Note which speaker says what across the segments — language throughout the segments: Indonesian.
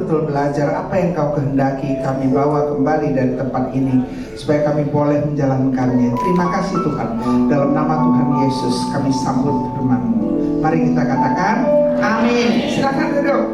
Speaker 1: betul belajar apa yang kau kehendaki kami bawa kembali dari tempat ini supaya kami boleh menjalankannya. Terima kasih Tuhan, dalam nama Tuhan Yesus kami sambut firman-Mu. Mari kita katakan amin. Silakan duduk.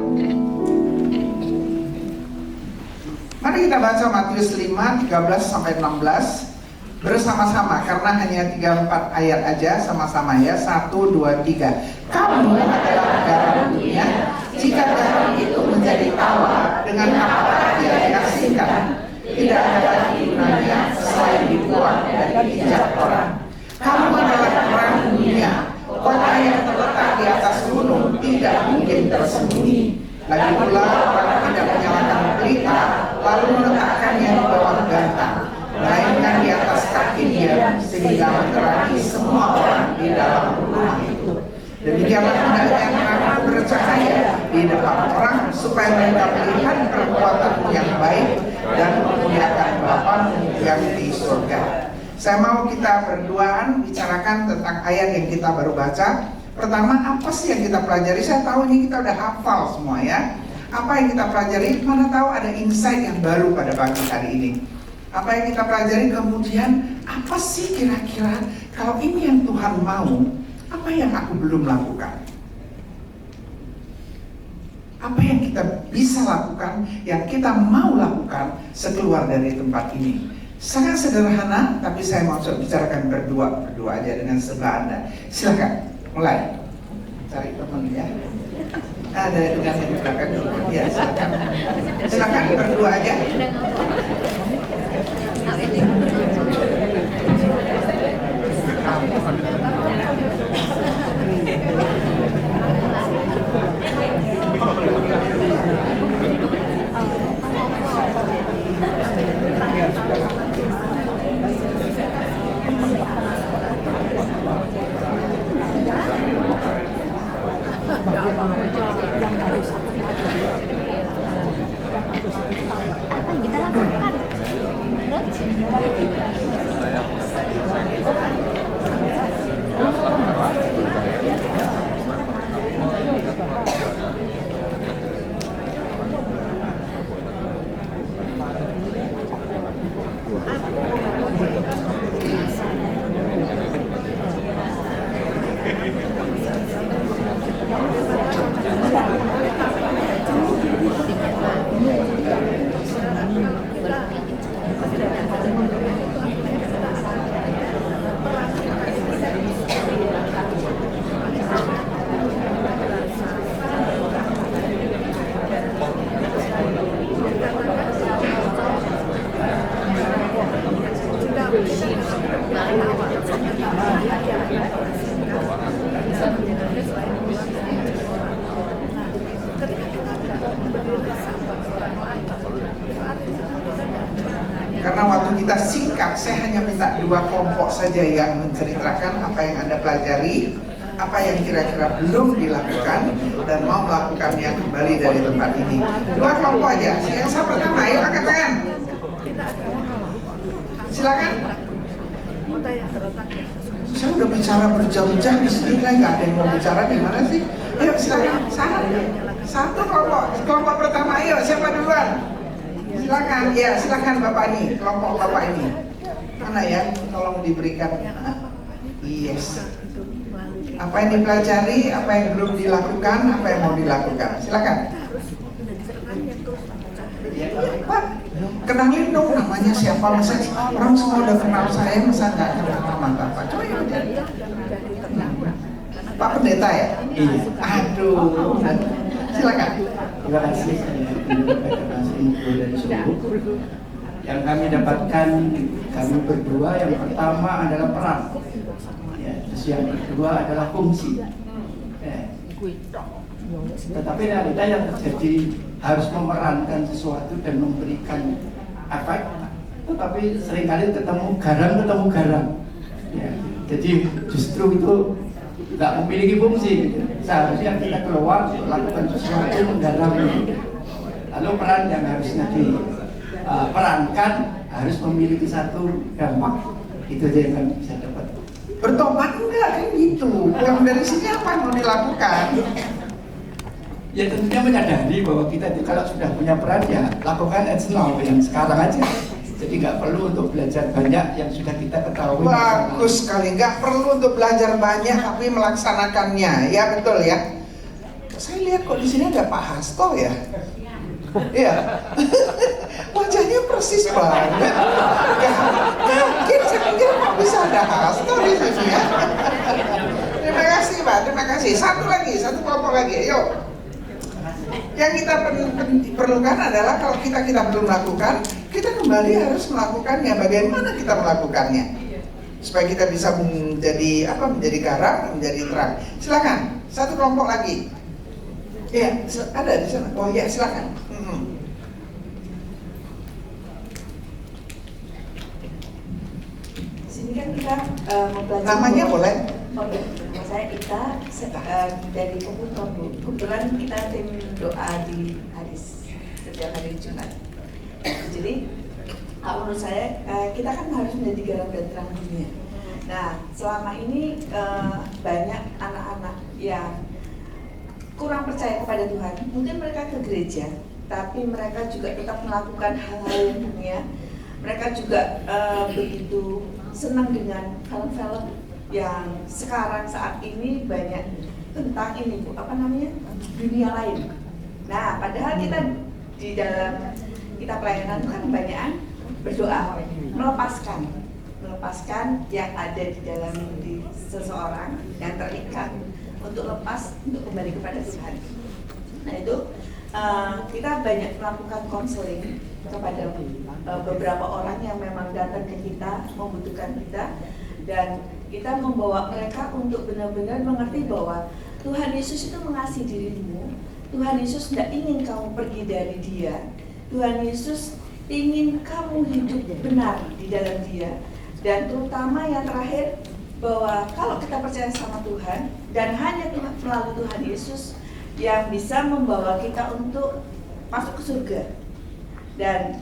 Speaker 1: Mari kita baca Matius 5, 13-16 bersama-sama, karena hanya 3-4 ayat aja, sama-sama ya. 1, 2, 3. Kamu adalah garam dunia. Jika garam itu menjadi tawar, dengan apa dia diasingkan? Tidak ada lagi gunanya selain dibuang dan diinjak orang. Kamu adalah terang dunia. Kota yang terletak di atas gunung tidak mungkin tersembunyi. Lagi pula orang tidak menyalakan pelita lalu meletakkannya di bawah gantang, melainkan di atas kaki dia, sehingga menerangi semua orang di dalam rumah itu. Demikianlah hendaknya terang bercahaya di depan orang, supaya mereka melihat perbuatanmu yang baik dan memuliakan Bapa-Mu yang di surga. Saya mau kita berduaan bicarakan tentang ayat yang kita baru baca. Pertama, apa sih yang kita pelajari? Saya tahu ini kita udah hafal semua ya. Apa yang kita pelajari? Mana tahu ada insight yang baru pada pagi hari ini. Apa yang kita pelajari, kemudian apa sih kira-kira kalau ini yang Tuhan mau, apa yang aku belum lakukan? Apa yang kita bisa lakukan, yang kita mau lakukan sekeluar dari tempat ini? Sangat sederhana, tapi saya mau bicarakan berdua aja dengan sebelah Anda. Silakan, mulai. Cari teman ya. Ada dengan yang di belakang dulu. Ya, silakan. Silakan berdua aja. Karena waktu kita singkat, saya hanya minta 2 kelompok saja yang menceritakan apa yang Anda pelajari, apa yang kira-kira belum dilakukan, dan mau melakukannya kembali dari tempat ini. 2 kelompok aja. Yang saya pertama, ayo angkat tangan. Silakan. Saya udah bicara berjam-jam di sini, nggak ada yang mau bicara, gimana sih? Ayo silakan. Satu kelompok pertama, ayo siapa duluan? Silakan, ya silakan Bapak ini, kelompok Bapak ini. Mana ya, tolong diberikan. Yes. Apa yang dipelajari, apa yang belum dilakukan, apa yang mau dilakukan. Silakan. Pak, kenalin dong namanya siapa? Masa orang semua udah kenal saya, masa nggak kenal nama Bapak? Coba ya. Pak Pendeta ya?
Speaker 2: Iya.
Speaker 1: Aduh. Silakan.
Speaker 2: Terima kasih info dari Solo. Yang kami dapatkan, kami berdua, yang pertama adalah peran, ya, terus yang kedua adalah fungsi. Tetapi realita yang terjadi harus memerankan sesuatu dan memberikan efek, tetapi seringkali ketemu garam. Ya, jadi justru itu nggak memiliki fungsi. Seharusnya kita keluar lakukan sesuatu menggarap. Lalu peran yang harusnya diperankan harus memiliki satu dampak. Itu aja yang kami bisa dapat.
Speaker 1: Bertobat enggak kan gitu. Yang dari sini apa yang mau dilakukan?
Speaker 2: Ya tentunya menyadari bahwa kita itu kalau sudah punya peran ya lakukan as now yang sekarang aja. Jadi nggak perlu untuk belajar banyak yang sudah kita ketahui.
Speaker 1: Bagus sekali, nggak perlu untuk belajar banyak tapi melaksanakannya, ya betul ya. Saya lihat kok di sini ada Pak Hasto ya. Iya, wajahnya persis banget. Yakin, saya pikir kok bisa ada Hasto di sini ya. Terima kasih Pak, terima kasih. Satu kelompok lagi, yuk. Yang kita perlukan adalah kalau kita belum melakukan, kita kembali harus melakukannya. Bagaimana kita melakukannya supaya kita bisa menjadi garam, menjadi terang. Silakan, satu kelompok lagi. Iya, ada di sana. Oh iya, silakan.
Speaker 3: Sini kan kita mempelajari.
Speaker 1: Namanya boleh?
Speaker 3: Nama saya Ita, dari Kebutuhan Bu. Kebetulan kita tim doa di hadis setiap hari Jumat. Jadi menurut saya kita kan harus menjadi garam dan terang dunia. Nah selama ini banyak anak-anak yang kurang percaya kepada Tuhan. Mungkin mereka ke gereja, tapi mereka juga tetap melakukan hal-hal yang dunia. Mereka juga begitu senang dengan film-film yang sekarang saat ini banyak tentang ini Bu, dunia lain. Nah, padahal kita di dalam kita pelayanan itu kan kebanyakan berdoa, melepaskan yang ada di dalam diri seseorang yang terikat untuk lepas untuk kembali kepada Tuhan. Nah itu kita banyak melakukan konseling kepada beberapa orang yang memang datang ke kita membutuhkan kita, dan kita membawa mereka untuk benar-benar mengerti bahwa Tuhan Yesus itu mengasihi dirimu. Tuhan Yesus tidak ingin kamu pergi dari Dia. Tuhan Yesus ingin kamu hidup benar di dalam Dia. Dan terutama yang terakhir, bahwa kalau kita percaya sama Tuhan dan hanya melalui Tuhan Yesus yang bisa membawa kita untuk masuk ke surga. Dan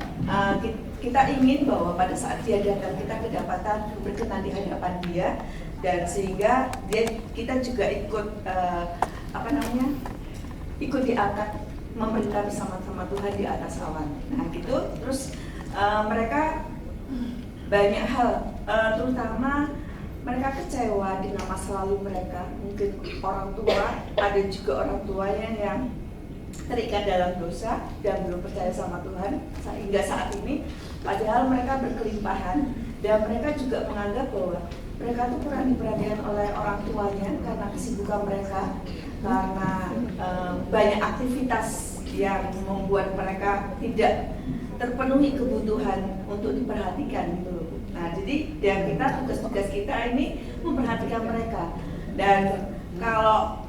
Speaker 3: kita ingin bahwa pada saat Dia datang kita kedapatan berkenan di hadapan Dia, dan sehingga kita juga ikut ikut diangkat memerintah bersama-sama Tuhan di atas awan. Nah gitu, terus mereka banyak hal, terutama mereka kecewa dengan masa lalu mereka. Mungkin orang tua, ada juga orang tuanya yang terikat dalam dosa dan belum percaya sama Tuhan hingga saat ini. Padahal mereka berkelimpahan, dan mereka juga menganggap bahwa mereka itu kurang diperhatikan oleh orang tuanya karena kesibukan mereka, karena banyak aktivitas yang membuat mereka tidak terpenuhi kebutuhan untuk diperhatikan gitu. Nah jadi tugas-tugas kita ini memperhatikan mereka, dan kalau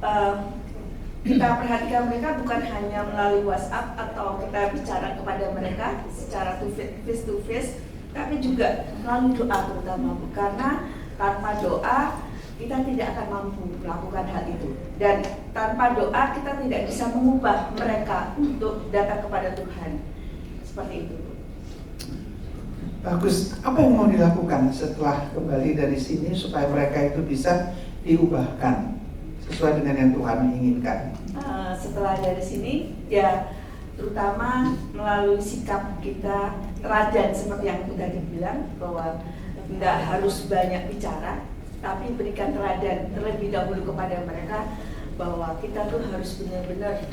Speaker 3: kita perhatikan mereka bukan hanya melalui WhatsApp atau kita bicara kepada mereka secara face to face, tapi juga melalui doa terutama, karena tanpa doa kita tidak akan mampu melakukan hal itu, dan tanpa doa kita tidak bisa mengubah mereka untuk datang kepada Tuhan. Seperti itu.
Speaker 1: Bagus. Apa yang mau dilakukan setelah kembali dari sini supaya mereka itu bisa diubahkan sesuai dengan yang Tuhan inginkan?
Speaker 3: Setelah dari sini, ya terutama melalui sikap kita teladan seperti yang tadi bilang, bahwa tidak harus banyak bicara, tapi berikan teladan terlebih dahulu kepada mereka bahwa kita tuh harus benar-benar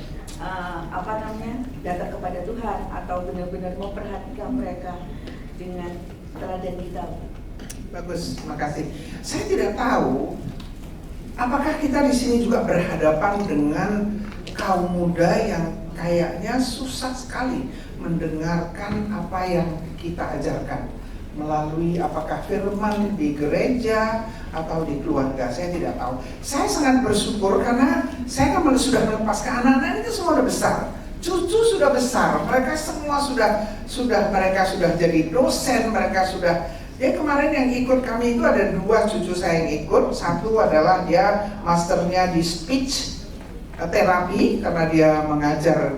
Speaker 3: datang kepada Tuhan, atau benar-benar memperhatikan mereka dengan teladan kita.
Speaker 1: Bagus, terima kasih. Saya tidak tahu apakah kita di sini juga berhadapan dengan kaum muda yang kayaknya susah sekali mendengarkan apa yang kita ajarkan melalui apakah firman di gereja atau di keluarga. Saya tidak tahu. Saya sangat bersyukur karena saya kan sudah melepaskan anak-anak ini semua sudah besar. Cucu sudah besar, mereka semua mereka sudah jadi dosen, mereka sudah. Dia kemarin yang ikut kami itu ada 2 cucu saya yang ikut. Satu adalah dia masternya di speech terapi, karena dia mengajar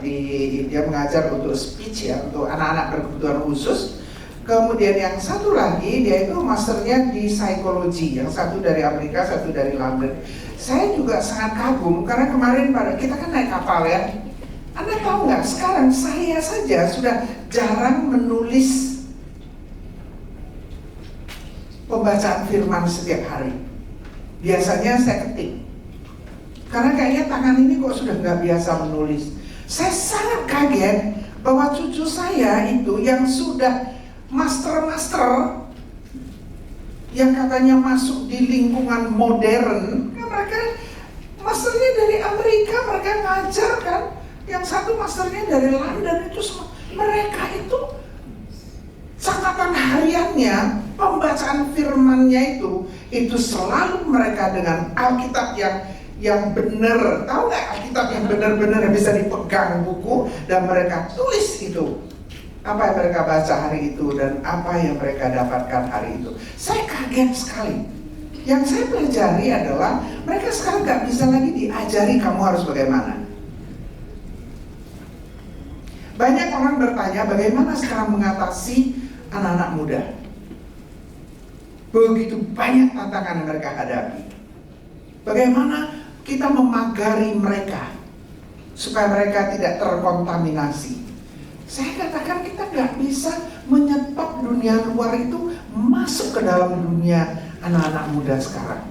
Speaker 1: untuk speech ya, untuk anak-anak berkebutuhan khusus. Kemudian yang satu lagi dia itu masternya di psikologi, yang satu dari Amerika, satu dari London. Saya juga sangat kagum karena kemarin kita kan naik kapal ya. Anda tahu nggak, sekarang saya saja sudah jarang menulis pembacaan firman setiap hari. Biasanya saya ketik. Karena kayaknya tangan ini kok sudah nggak biasa menulis. Saya sangat kaget bahwa cucu saya itu yang sudah master yang katanya masuk di lingkungan modern, kan mereka masternya dari Amerika, mereka ngajar kan. Yang satu masternya dari London, itu semua. Mereka itu catatan hariannya, pembacaan firmannya itu selalu mereka dengan Alkitab yang benar. Tahu nggak, Alkitab yang benar-benar bisa dipegang buku dan mereka tulis itu. Apa yang mereka baca hari itu dan apa yang mereka dapatkan hari itu. Saya kaget sekali. Yang saya pelajari adalah mereka sekarang nggak bisa lagi diajari kamu harus bagaimana. Banyak orang bertanya bagaimana sekarang mengatasi anak-anak muda. Begitu banyak tantangan yang mereka hadapi. Bagaimana kita memagari mereka supaya mereka tidak terkontaminasi. Saya katakan kita nggak bisa menyetop dunia luar itu masuk ke dalam dunia anak-anak muda sekarang.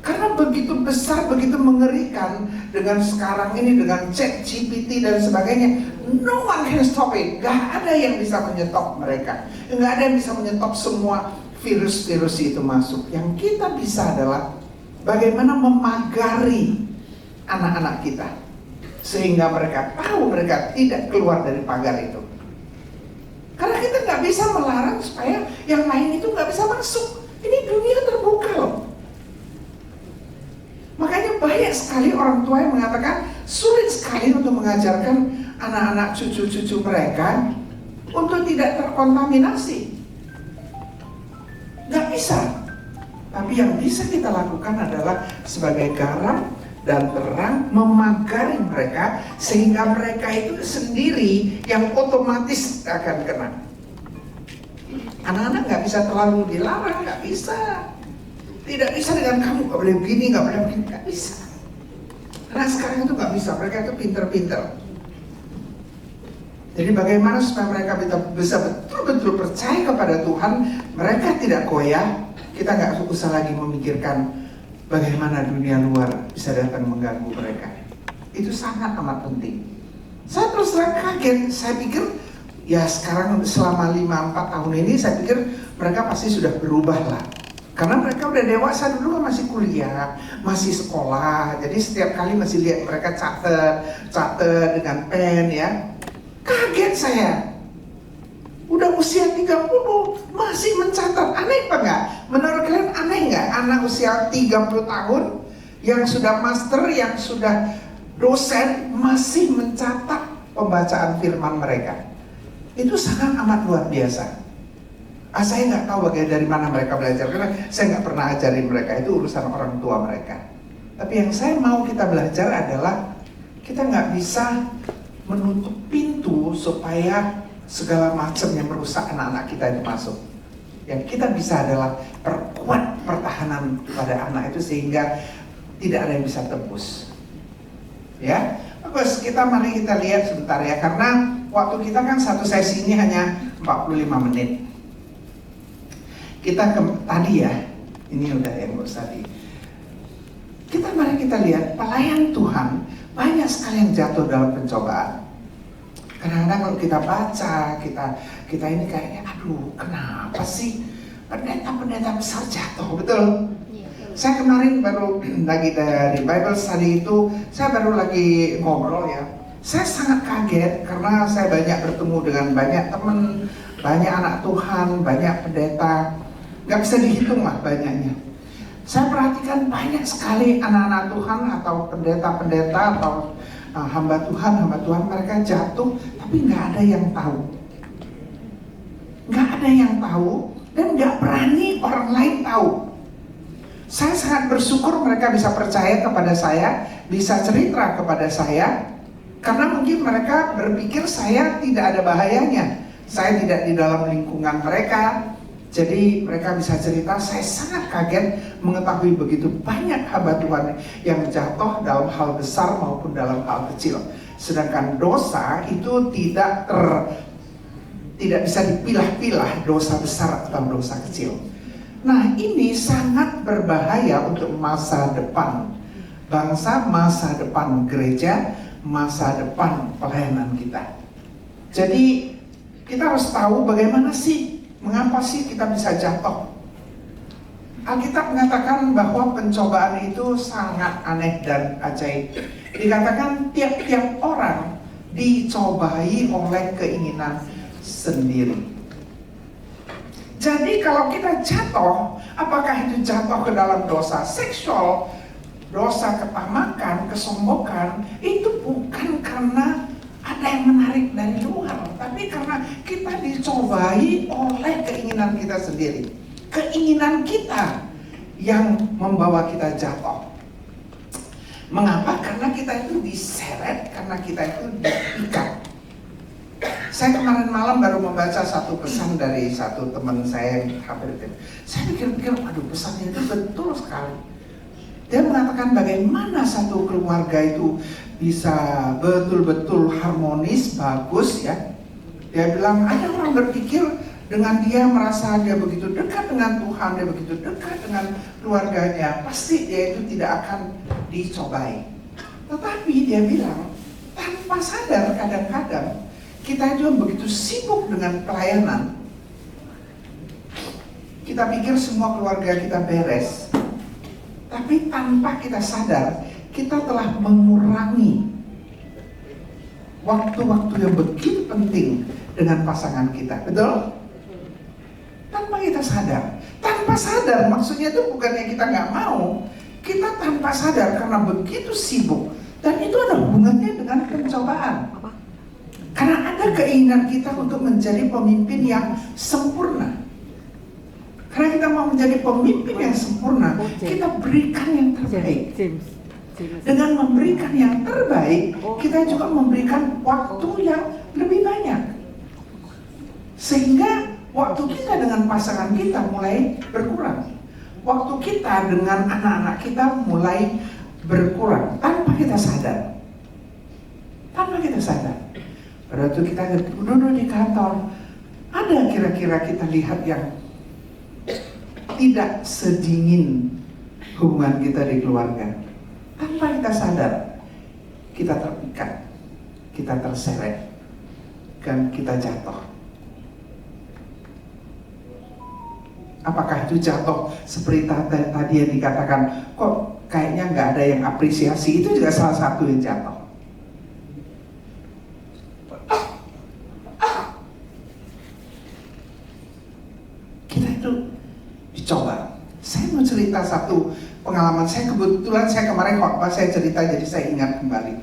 Speaker 1: Karena begitu besar, begitu mengerikan dengan sekarang ini, dengan ChatGPT dan sebagainya. No one can stop it. Gak ada yang bisa menyetop mereka. Gak ada yang bisa menyetop semua virus-virus itu masuk. Yang kita bisa adalah bagaimana memagari anak-anak kita, sehingga mereka tahu mereka tidak keluar dari pagar itu. Karena kita gak bisa melarang supaya yang lain itu gak bisa masuk. Ini dunia terbuka loh. Makanya banyak sekali orang tua yang mengatakan sulit sekali untuk mengajarkan anak-anak cucu-cucu mereka untuk tidak terkontaminasi. Gak bisa. Tapi yang bisa kita lakukan adalah sebagai garam dan terang memagari mereka sehingga mereka itu sendiri yang otomatis akan kena. Anak-anak gak bisa terlalu dilarang, gak bisa. Tidak bisa dengan kamu gak boleh begini, gak boleh begini, gak bisa. Karena sekarang itu gak bisa, mereka itu pinter-pinter. Jadi bagaimana supaya mereka bisa betul-betul percaya kepada Tuhan, mereka tidak goyah, kita gak usah lagi memikirkan bagaimana dunia luar bisa datang mengganggu mereka. Itu sangat amat penting. Saya terus terang kaget, saya pikir ya sekarang selama 5-4 tahun ini saya pikir mereka pasti sudah berubah lah. Karena mereka udah dewasa, dulu kan masih kuliah, masih sekolah. Jadi setiap kali masih lihat mereka catat dengan pen ya. Kaget saya. Udah usia 30 masih mencatat. Aneh apa enggak? Menurut kalian aneh enggak? Anak usia 30 tahun yang sudah master, yang sudah dosen masih mencatat pembacaan firman mereka. Itu sangat amat luar biasa. Saya nggak tahu dari mana mereka belajar, karena saya nggak pernah ajarin mereka, itu urusan orang tua mereka. Tapi yang saya mau kita belajar adalah kita nggak bisa menutup pintu supaya segala macam yang merusak anak-anak kita itu masuk. Yang kita bisa adalah perkuat pertahanan pada anak itu sehingga tidak ada yang bisa tembus. Ya, bagus. Mari kita lihat sebentar ya, karena waktu kita kan satu sesi ini hanya 45 menit. Kita tadi ya, ini udah yang tadi. Mari kita lihat pelayan Tuhan banyak sekali yang jatuh dalam pencobaan. Kadang-kadang kalau kita baca, kita ini kayaknya, aduh, kenapa sih pendeta-pendeta besar jatuh, betul? Saya kemarin baru lagi dari Bible study itu, saya baru lagi ngobrol ya. Saya sangat kaget karena saya banyak bertemu dengan banyak teman, banyak anak Tuhan, banyak pendeta. Gak bisa dihitung lah banyaknya. Saya perhatikan banyak sekali anak-anak Tuhan atau pendeta-pendeta atau hamba Tuhan mereka jatuh, tapi gak ada yang tahu. Gak ada yang tahu dan gak berani orang lain tahu. Saya sangat bersyukur mereka bisa percaya kepada saya, bisa cerita kepada saya, karena mungkin mereka berpikir saya tidak ada bahayanya. Saya tidak di dalam lingkungan mereka. Jadi mereka bisa cerita. Saya sangat kaget mengetahui begitu banyak hamba Tuhan yang jatuh dalam hal besar maupun dalam hal kecil. Sedangkan dosa itu tidak bisa dipilah-pilah, dosa besar atau dosa kecil. Nah, ini sangat berbahaya untuk masa depan bangsa, masa depan gereja, masa depan pelayanan kita. Jadi kita harus tahu bagaimana sih, mengapa sih kita bisa jatuh. Alkitab mengatakan bahwa pencobaan itu sangat aneh dan ajaib. Dikatakan tiap-tiap orang dicobai oleh keinginan sendiri. Jadi kalau kita jatuh, apakah itu jatuh ke dalam dosa seksual, dosa ketamakan, kesombongan, itu bukan karena ada yang menarik dari luar, tapi karena kita dicobai oleh keinginan kita sendiri. Keinginan kita yang membawa kita jatuh. Mengapa? Karena kita itu diseret, karena kita itu diikat. Saya kemarin malam baru membaca satu pesan dari satu teman saya yang hampir. Saya pikir-pikir, aduh, pesannya itu betul sekali. Dia mengatakan bagaimana satu keluarga itu bisa betul-betul harmonis, bagus ya. Dia bilang ada orang berpikir dengan dia merasa dia begitu dekat dengan Tuhan, dia begitu dekat dengan keluarganya, pasti dia itu tidak akan dicobai. Tetapi dia bilang tanpa sadar kadang-kadang kita itu begitu sibuk dengan pelayanan, kita pikir semua keluarga kita beres, tapi tanpa kita sadar kita telah mengurangi waktu-waktu yang begitu penting dengan pasangan kita, betul? Tanpa kita sadar. Tanpa sadar maksudnya itu bukannya kita nggak mau, kita tanpa sadar karena begitu sibuk, dan itu ada hubungannya dengan pencobaan. Karena ada keinginan kita untuk menjadi pemimpin yang sempurna. Karena kita mau menjadi pemimpin yang sempurna, kita berikan yang terbaik. Dengan memberikan yang terbaik, kita juga memberikan waktu yang lebih banyak. Sehingga waktu kita dengan pasangan kita mulai berkurang. Waktu kita dengan anak-anak kita mulai berkurang tanpa kita sadar. Tanpa kita sadar. Pada waktu kita duduk di kantor, ada kira-kira kita lihat yang tidak sedingin hubungan kita di keluarga. Tanpa kita sadar, kita terikat, kita terseret, dan kita jatuh. Apakah itu jatuh seperti tadi yang dikatakan, kok kayaknya nggak ada yang apresiasi, itu juga salah satu yang jatuh. Kita itu dicoba. Saya mau cerita satu pengalaman saya, kebetulan saya kemarin khotbah, saya cerita jadi saya ingat kembali.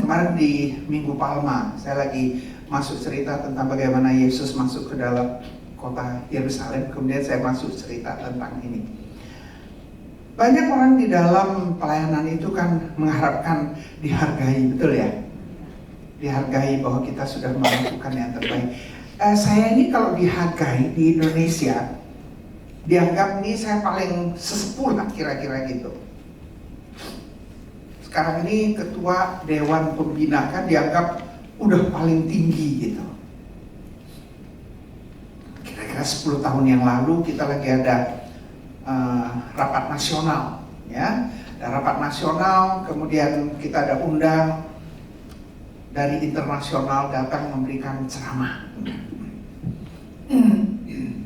Speaker 1: Kemarin di Minggu Palma, saya lagi masuk cerita tentang bagaimana Yesus masuk ke dalam kota Yerusalem, kemudian saya masuk cerita tentang ini. Banyak orang di dalam pelayanan itu kan mengharapkan dihargai, betul ya? Dihargai bahwa kita sudah melakukan yang terbaik. Saya ini kalau dihargai di Indonesia, dianggap ini saya paling sesepuh lah kira-kira gitu. Sekarang ini ketua Dewan Pembina kan dianggap udah paling tinggi gitu. Kira-kira 10 tahun yang lalu kita lagi ada rapat nasional, ya, ada rapat nasional, kemudian kita ada undang dari internasional datang memberikan ceramah.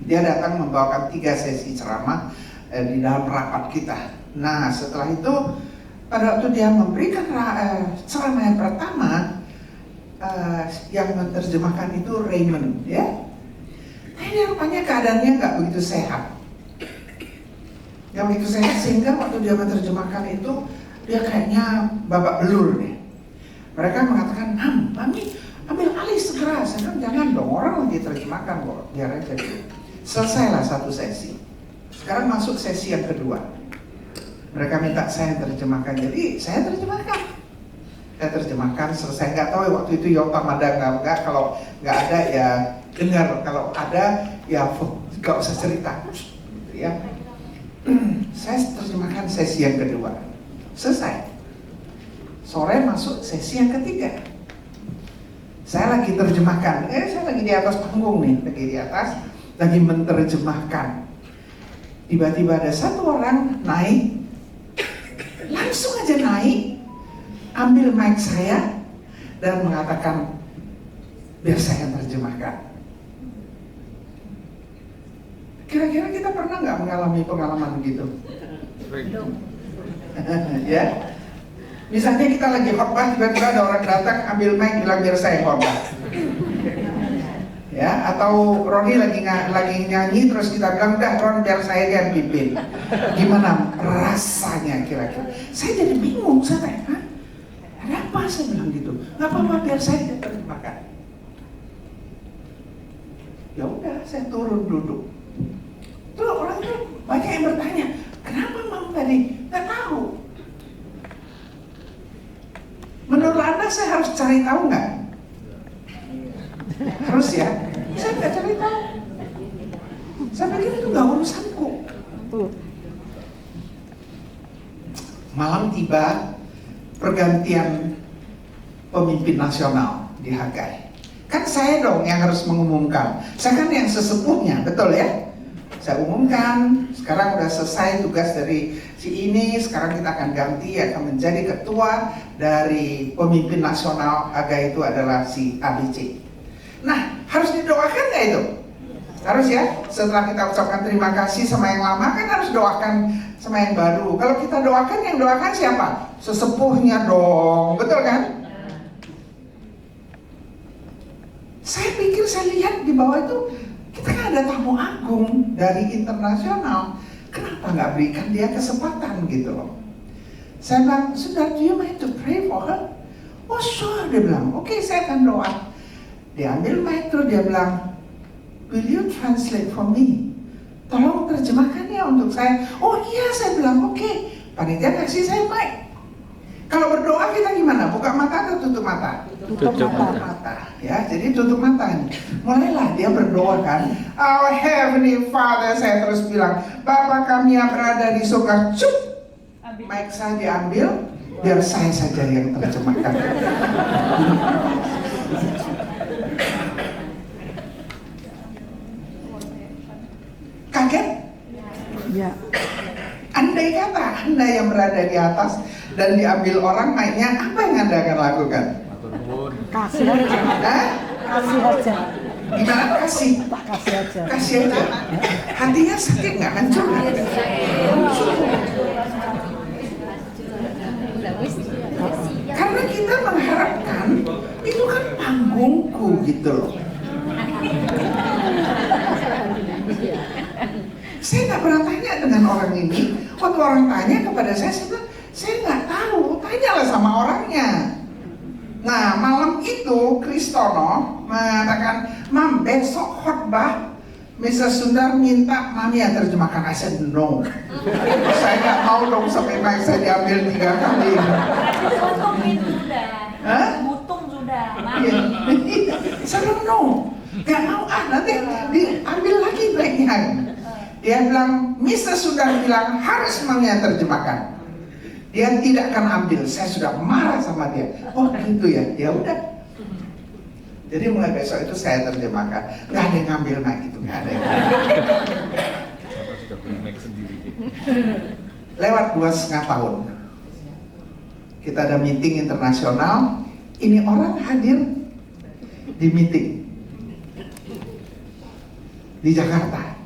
Speaker 1: Dia datang membawakan 3 sesi ceramah di dalam rapat kita. Nah, setelah itu pada waktu dia memberikan ceramah yang pertama, yang menerjemahkan itu Raymond, ya. Tapi rupanya keadaannya nggak begitu sehat. Yang begitu sehat sehingga waktu dia menerjemahkan itu dia kayaknya babak belur deh. Mereka mengatakan, Mami ambil alih segera. Saya bilang jangan dong, orang lagi terjemahkan kok, biar aja dulu. Selesailah satu sesi. Sekarang masuk sesi yang kedua. Mereka minta saya terjemahkan, jadi saya terjemahkan. Saya terjemahkan, selesai. Nggak tahu waktu itu Yotam ada nggak. Kalau nggak ada ya dengar, kalau ada ya nggak usah cerita, gitu ya. Saya terjemahkan sesi yang kedua, selesai. Sore masuk sesi yang ketiga. Saya lagi terjemahkan, saya lagi di atas panggung nih, lagi menerjemahkan. Tiba-tiba ada satu orang naik, langsung aja naik, ambil mic saya dan mengatakan, biar saya terjemahkan. Kira-kira kita pernah nggak mengalami pengalaman begitu? Ya, misalnya kita lagi khotbah, tiba-tiba ada orang datang ambil mic bilang biar saya khotbah. Ya, atau Roni lagi nyanyi terus kita bilang udah Ron biar saya yang pimpin. Gimana rasanya kira-kira? Saya jadi bingung, saya tanya, ada apa? Saya bilang gitu. Nggak apa-apa, biar saya terjemahkan. Ya udah, saya turun duduk. Terus orang itu banyak yang bertanya, kenapa Mam tadi? Nggak tahu. Menurut Anda saya harus cari tahu nggak? Harus ya? Saya nggak cari tahu. Saya pikir itu nggak urusanku. Malam tiba pergantian pemimpin nasional di Hagai. Kan saya dong yang harus mengumumkan. Saya kan yang sesepuhnya, betul ya? Saya umumkan, sekarang udah selesai tugas dari si ini, sekarang kita akan ganti, akan menjadi ketua dari pemimpin nasional Hagai itu adalah si ABC. Nah, harus didoakan nggak itu? Harus ya, setelah kita ucapkan terima kasih sama yang lama, kan harus doakan sama yang baru. Kalau kita doakan, yang doakan siapa? Sesepuhnya dong, betul kan? Saya pikir, saya lihat di bawah itu, kita kan ada tamu agung dari internasional. Kenapa nggak berikan dia kesempatan gitu loh? Saya bilang, sudah, do you mind to pray for her? Oh sure, dia bilang, oke, saya akan doa. Dia ambil mic terus dia bilang, will you translate for me? Tolong terjemahkan ya untuk saya. Oh iya, saya bilang oke. Panitia kasih saya mic. Kalau berdoa kita gimana? Buka mata atau tutup mata?
Speaker 4: Tutup
Speaker 1: mata. Ya, jadi tutup mata. Mulailah dia berdoa kan. Our Heavenly Father, saya terus bilang, Bapa kami yang berada di surga. Cup, mic saya diambil, biar saya saja yang terjemahkan. Kaget?
Speaker 4: Ya.
Speaker 1: Andai kata Anda yang berada di atas dan diambil orang mic-nya, apa yang Anda akan lakukan?
Speaker 4: Kasih aja.
Speaker 1: Hah?
Speaker 4: Kasih aja.
Speaker 1: Gimana kasih?
Speaker 4: Kasih aja.
Speaker 1: Kasih aja. Hatinya sakit nggak? Hancur nggak? Karena kita mengharapkan itu kan panggungku gitu loh. Saya nggak pernah tanya dengan orang ini. Waktu orang tanya kepada saya bilang, saya nggak tahu. Tanyalah sama orangnya. Nah, malam itu Kristono mengatakan, Mam, besok khotbah Mr. Sundar minta Mami yang terjemahkan. I said no. Saya nggak mau dong sampai mic saya diambil 3 kali.
Speaker 5: Mutung itu sudah.
Speaker 1: Hah?
Speaker 5: Mutung sudah.
Speaker 1: Iya. Saya bilang no. Gak mau nanti diambil lagi mic-nya. Dia bilang, Mr. Sundar bilang harus Mami yang terjemahkan. Dia tidak akan ambil. Saya sudah marah sama dia. Oh gitu ya, ya udah. Jadi mulai besok itu saya terjemahkan. Gak ada yang ngambil mic itu, gak ada yang
Speaker 6: sudah beli mic sendiri.
Speaker 1: Lewat 2,5 tahun kita ada meeting internasional. Ini orang hadir di meeting di Jakarta.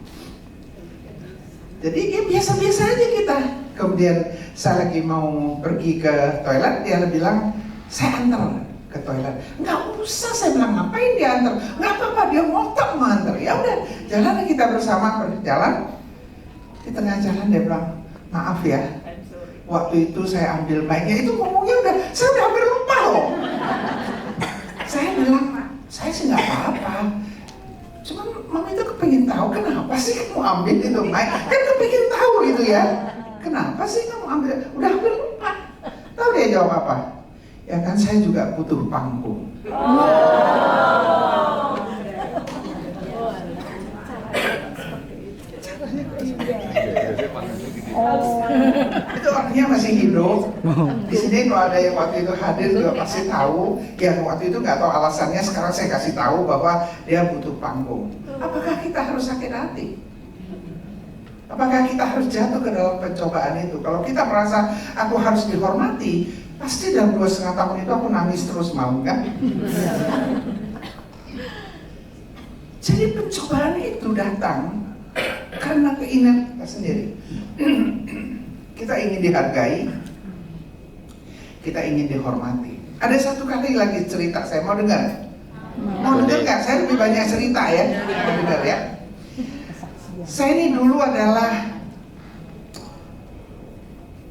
Speaker 1: Jadi ya biasa-biasa aja kita. Kemudian saya lagi mau pergi ke toilet, dia bilang saya antar ke toilet. Nggak usah, saya bilang ngapain dia antar? Nggak apa-apa, dia ngotot mau antar. Ya udah, jalan kita bersama berjalan. Di tengah jalan dia bilang, maaf ya, waktu itu saya ambil mic-nya, itu ngomongnya saya udah hampir lupa loh. Saya bilang, saya sih nggak apa-apa. Cuman Mami itu kepingin tahu kenapa sih kamu ambil itu mic? Kan kepingin tahu gitu ya. Kenapa sih kamu ambil? Udah hampir lupa. Tahu dia jawab apa? Ya kan saya juga butuh panggung. Itu artinya masih hidup. Di sini sini kalau ada yang waktu itu hadir juga pasti tahu, yang waktu itu nggak tahu alasannya, sekarang saya kasih tahu bahwa dia butuh panggung. Apakah kita harus sakit hati? Apakah kita harus jatuh ke dalam pencobaan itu? Kalau kita merasa aku harus dihormati, pasti dalam 2,5 tahun itu aku nangis terus, mau kan? Jadi pencobaan itu datang karena keinginan kita sendiri. Kita ingin dihargai, kita ingin dihormati. Ada satu kali lagi cerita, saya mau dengar. Mau dengar nggak? Saya lebih banyak cerita ya. Mau dengar ya. Saya ini dulu adalah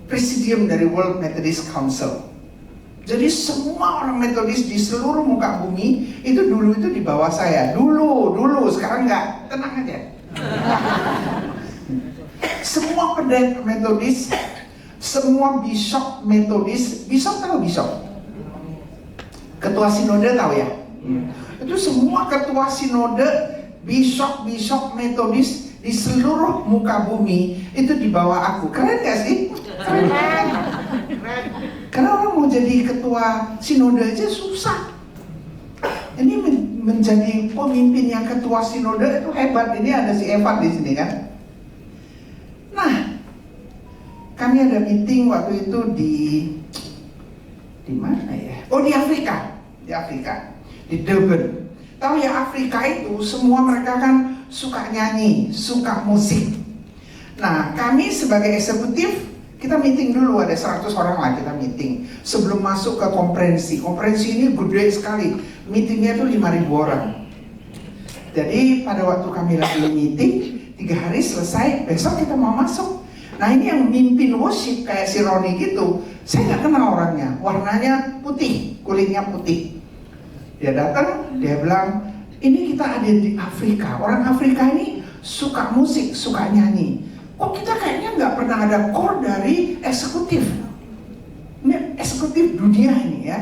Speaker 1: presidium dari World Methodist Council. Jadi semua orang Metodis di seluruh muka bumi itu dulu itu di bawah saya. Dulu, sekarang nggak. Tenang aja. Semua pendeta Metodis, semua bishop Metodis, bishop tahu bishop? Ketua sinode tahu ya? Itu semua ketua sinode, bishop Metodis di seluruh muka bumi itu di bawah aku. Keren gak sih? Keren. Karena orang mau jadi ketua sinode aja susah. Ini menjadi pemimpin yang ketua sinode itu hebat. Ini ada si Evan di sini kan. Nah, kami ada meeting waktu itu di mana ya? Oh, di Afrika, di Durban. Tahu ya, Afrika itu semua mereka kan suka nyanyi, suka musik. Nah, kami sebagai eksekutif kita meeting dulu, ada 100 orang lah kita meeting sebelum masuk ke konferensi. Konferensi ini gede sekali, meetingnya tuh 5.000 orang. Jadi pada waktu kami lagi meeting, 3 hari selesai, besok kita mau masuk. Nah, ini yang mimpin worship kayak si Roni gitu, saya nggak kenal orangnya, warnanya putih, kulitnya putih. Dia datang, dia bilang, ini kita ada di Afrika, orang Afrika ini suka musik, suka nyanyi. Kok kita kayaknya nggak pernah ada core dari eksekutif. Ini eksekutif dunia ini ya.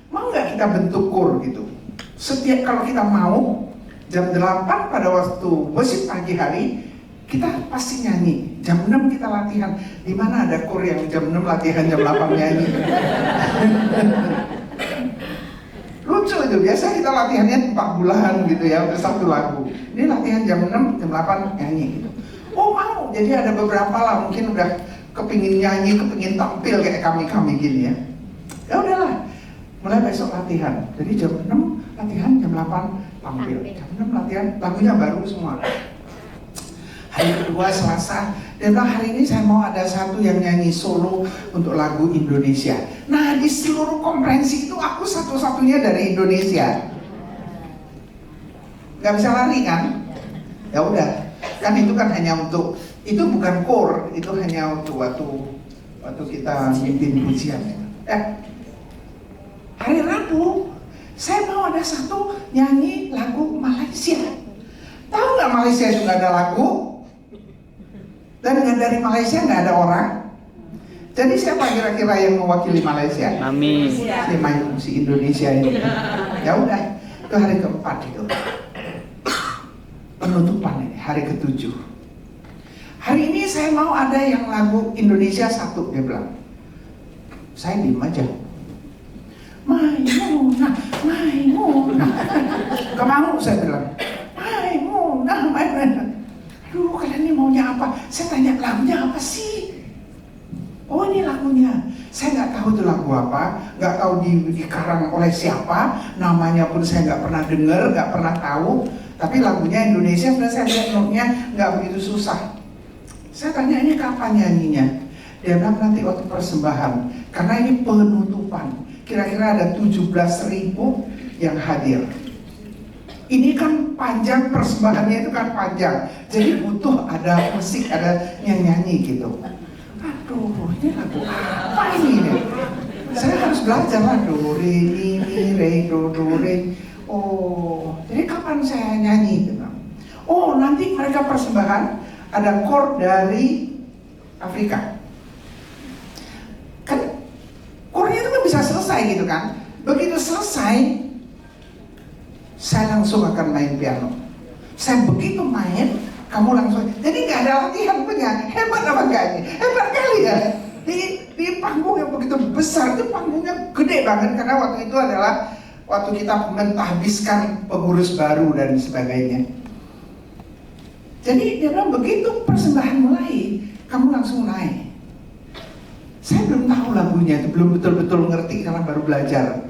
Speaker 1: Mau nggak kita bentuk core gitu? Setiap kalau kita mau, jam 8 pada waktu worship pagi hari, kita pasti nyanyi. Jam 6 kita latihan. Di mana ada core yang jam 6 latihan, jam 8 nyanyi? Lucu itu, biasa kita latihannya 4 bulan gitu ya, untuk 1 lagu. Ini latihan jam 6, jam 8 nyanyi gitu. Oh mau, jadi ada beberapa lah mungkin udah kepingin nyanyi, kepingin tampil kayak kami gini ya. Ya udahlah, mulai besok latihan. Jadi jam 6 latihan, jam 8 tampil. Jam 6 latihan, lagunya baru semua. Hari kedua Selasa, dia bilang hari ini saya mau ada satu yang nyanyi solo untuk lagu Indonesia. Nah, di seluruh konferensi itu aku satu-satunya dari Indonesia. Gak bisa lari kan? Ya udah, kan itu kan hanya untuk, itu bukan core, itu hanya untuk waktu kita mimpin pujian. Hari Rabu saya mau ada satu nyanyi lagu Malaysia. Tahu nggak Malaysia juga ada lagu? Dan dari Malaysia nggak ada orang. Jadi siapa kira-kira yang mewakili Malaysia?
Speaker 6: Amin.
Speaker 1: Si Mayung, si Indonesia ini. Ya udah, itu hari keempat itu. Penutupan ini, hari ke-7. Hari ini saya mau ada yang lagu Indonesia 1, dia bilang. Saya diem aja. Maimunah. Gak mau, saya bilang. Maimunah. Aduh, kalian ini maunya apa? Saya tanya, lagunya apa sih? Oh, ini lagunya. Saya nggak tahu itu lagu apa, nggak tahu dikarang oleh siapa, namanya pun saya nggak pernah dengar, nggak pernah tahu. Tapi lagunya Indonesia, sebenarnya saya lihat notnya nggak begitu susah. Saya tanya, ini kapan nyanyinya? Dia bilang nanti waktu persembahan, karena ini penutupan. Kira-kira ada 17.000 yang hadir. Ini kan panjang, persembahannya itu kan panjang. Jadi butuh ada musik, ada yang nyanyi gitu. Aduh, ini lagu apa ini? Saya harus belajar lah. Do, re, mi, re, do, re. Oh, jadi kapan saya nyanyi? Oh, nanti mereka persembahan ada chord dari Afrika. Kan chordnya itu kan bisa selesai gitu kan. Begitu selesai, saya langsung akan main piano. Saya begitu main, kamu langsung. Jadi nggak ada latihan punya. Hebat apa enggak ini? Hebat kali ya. Jadi di panggung yang begitu besar, itu panggungnya gede banget karena waktu itu adalah waktu kita mentahbiskan pengurus baru dan sebagainya. Jadi dia bilang begitu persembahan mulai, kamu langsung naik. Saya belum tahu lagunya, itu belum betul-betul ngerti karena baru belajar.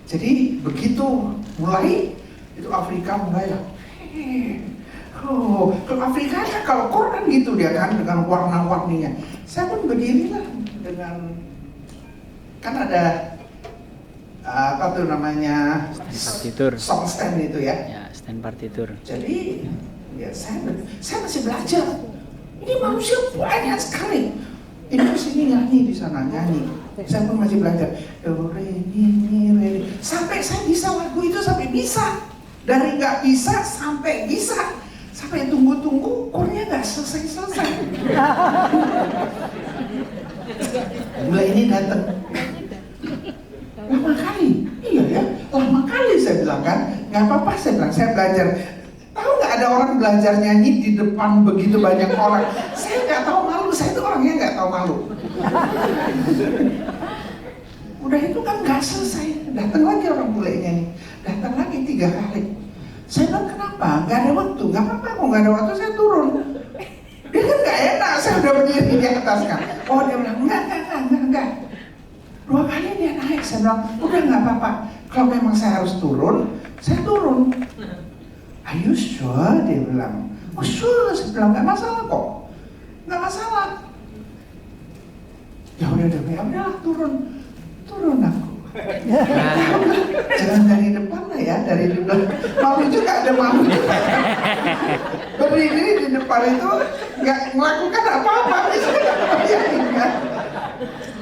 Speaker 1: Jadi begitu mulai, itu Afrika mulai lah. Oh, kalau Afrika kan kalau Quran gitu dia kan dengan warna-warninya. Saya pun berdiri lah dengan, kan ada apa tuh namanya,
Speaker 6: partitur,
Speaker 1: song stand itu ya.
Speaker 6: ya stand partitur.
Speaker 1: Jadi ya saya masih belajar. Ini manusia banyak sekali. Ini sini nyanyi di sana nyanyi. Saya pun masih belajar. Do re mi re. Sampai saya bisa lagu itu sampai bisa. Dari nggak bisa sampai bisa. Sampai tunggu-tunggu, chordnya nggak selesai-selesai. Mulai ini datang. Lama kali, iya ya, lama kali saya bilang kan. Nggak apa-apa saya bilang, saya belajar. Tahu nggak ada orang belajar nyanyi di depan begitu banyak orang. Saya nggak tahu malu, saya itu orangnya nggak tahu malu. Udah itu kan nggak selesai. Datang lagi orang mulai nyanyi. Datang lagi 3 kali. Saya bilang kenapa? Gak ada waktu, gak apa-apa, kok gak ada waktu saya turun. Dia kan gak enak, saya udah berdiri di atas kan. Oh dia bilang enggak. 2 kali dia naik, saya bilang udah gak apa-apa. Kalau memang saya harus turun, saya turun. Are you sure? Dia bilang. Oh sure, saya bilang gak masalah kok. Gak masalah. Ya udahlah turun aku. Jangan dari depan lah ya, dari depan. Malu juga ada malu juga. Berdiri di depan itu nggak melakukan apa-apa,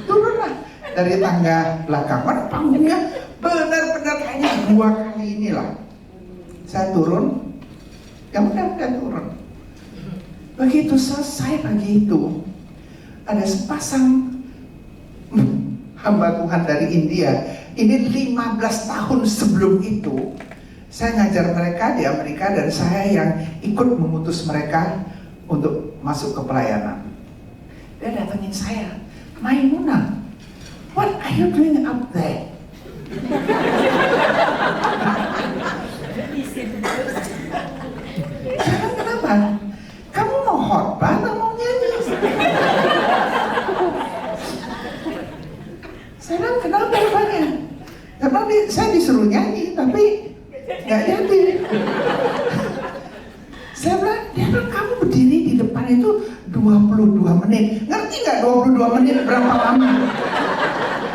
Speaker 1: turunlah dari tangga belakang. Kan panggungnya benar-benar kayaknya 2 kali inilah. Saya turun, udah turun. Begitu selesai pagi itu, ada sepasang hamba Tuhan dari India. Ini 15 tahun sebelum itu saya ngajar mereka di Amerika dan saya yang ikut mengutus mereka untuk masuk ke pelayanan. Dia datangin saya, Maimunah, what are you doing up there? Saya bilang, kenapa? Kamu mau khotbah atau mau nyanyi? Saya bilang, kenapa rupanya? Karena saya disuruh nyanyi, tapi nggak jadi. Saya bilang, dia bilang, kamu berdiri di depan itu 22 menit. Ngerti nggak 22 menit berapa lama?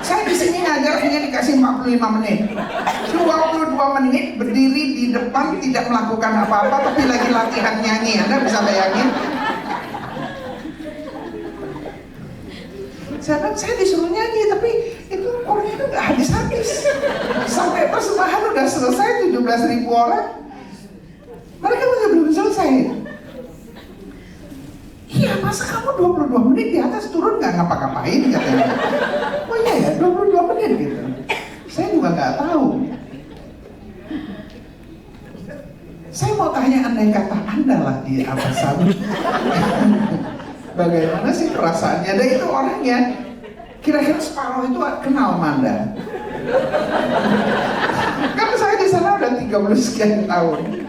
Speaker 1: Saya di sini ngajar hanya dikasih 45 menit. 22 menit berdiri di depan tidak melakukan apa-apa, tapi lagi latihan nyanyi. Anda bisa bayangin? Saya disuruh nyanyi, tapi itu orangnya itu nggak habis-habis. Sampai persembahan udah selesai 17.000 orang, mereka masih belum selesai. Iya, masa kamu 22 menit di atas turun nggak ngapa-ngapain katanya. Oh iya ya, 22 menit gitu. Saya juga nggak tahu. Saya mau tanya andai kata Anda lah di atas sana. Bagaimana sih perasaannya? Dan itu orangnya kira-kira separuh itu kenal Manda. Kan saya di sana udah 30 sekian tahun.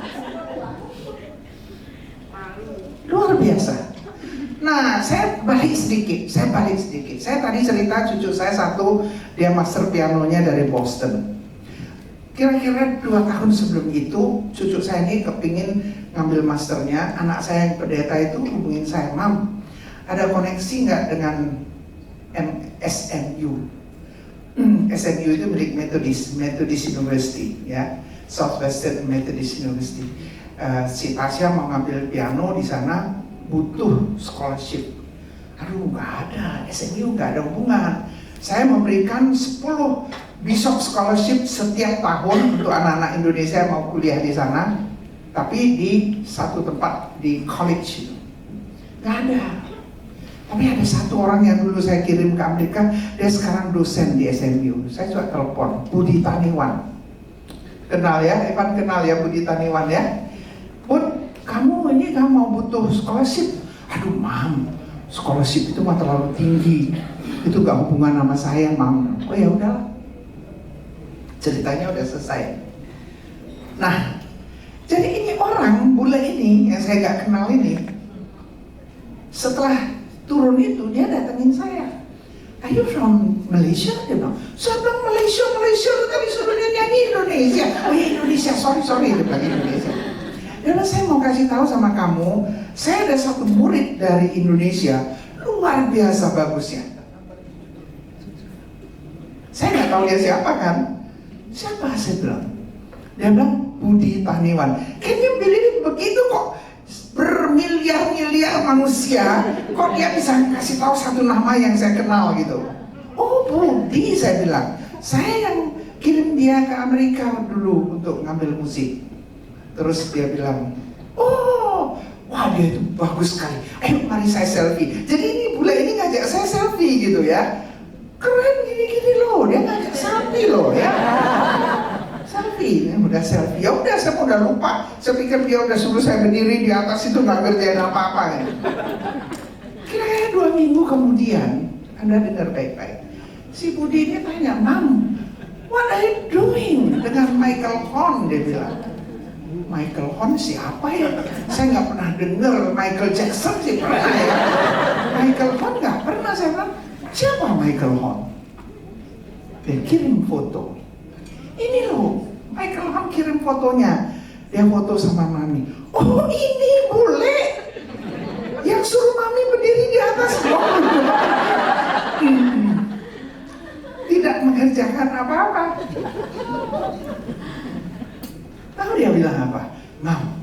Speaker 1: Luar biasa. Nah, saya balik sedikit. Saya tadi cerita cucu saya satu, dia master pianonya dari Boston. Kira-kira 2 tahun sebelum itu, cucu saya ini kepingin ngambil masternya. Anak saya yang pendeta itu hubungin saya, Mam, ada koneksi nggak dengan SMU? SMU itu milik Methodist University, ya, Southwestern Methodist University. Si Tasya mau ngambil piano di sana, butuh scholarship. Aduh, nggak ada, SMU nggak ada hubungan. Saya memberikan 10 Bishop Scholarship setiap tahun untuk anak-anak Indonesia yang mau kuliah di sana, tapi di satu tempat di college. Nggak ada. Tapi ada satu orang yang dulu saya kirim ke Amerika, dia sekarang dosen di SMU. Saya coba telepon, Budi Taniwan. Kenal ya, Evan kenal ya Budi Taniwan ya. Bud, kamu mau butuh scholarship? Aduh, Mam, scholarship itu mah terlalu tinggi, itu gak hubungan sama saya, Mam. Oh ya udah, ceritanya udah selesai. Nah, jadi ini orang bule ini yang saya gak kenal ini, setelah turun itu dia datengin saya. Are you from Malaysia? Dia bilang, saya bilang Malaysia, lu tadi suruh dia nyanyi Indonesia. Oh iya Indonesia, sorry, dia bilang Indonesia. Dia bilang, saya mau kasih tahu sama kamu, saya ada satu murid dari Indonesia, luar biasa bagusnya. Saya nggak tahu dia siapa kan? Siapa? Saya bilang. Dia bilang Budi Taniwan. Can you believe begitu kok? Bermiliar-miliar manusia, kok dia bisa kasih tahu satu nama yang saya kenal gitu. Oh Budi, saya bilang. Saya yang kirim dia ke Amerika dulu untuk ngambil musik. Terus dia bilang, oh, wah dia itu bagus sekali. Ayo mari saya selfie. Jadi ini bule ini ngajak saya selfie gitu ya. Keren gini-gini loh, dia ngajak selfie loh ya. Selfie, udah selfie. Ya udah, saya udah lupa. Saya pikir dia udah suruh saya berdiri di atas itu nggak ngerjain apa-apa kan. Kira-kira 2 minggu kemudian, Anda dengar baik-baik. Si Budi ini tanya, Mam, what are you doing dengan Michael Horn? Dia bilang. Michael Horn siapa ya? Saya nggak pernah dengar. Michael Jackson sih pernah ya. Michael Horn nggak pernah. Saya bilang, siapa Michael Horn? Dia kirim foto. Ini loh, Michael Horn kirim fotonya. Dia foto sama Mami. Oh ini bule yang suruh Mami berdiri di atas pohon. Tidak mengerjakan apa-apa. Tahu dia bilang apa? Mam,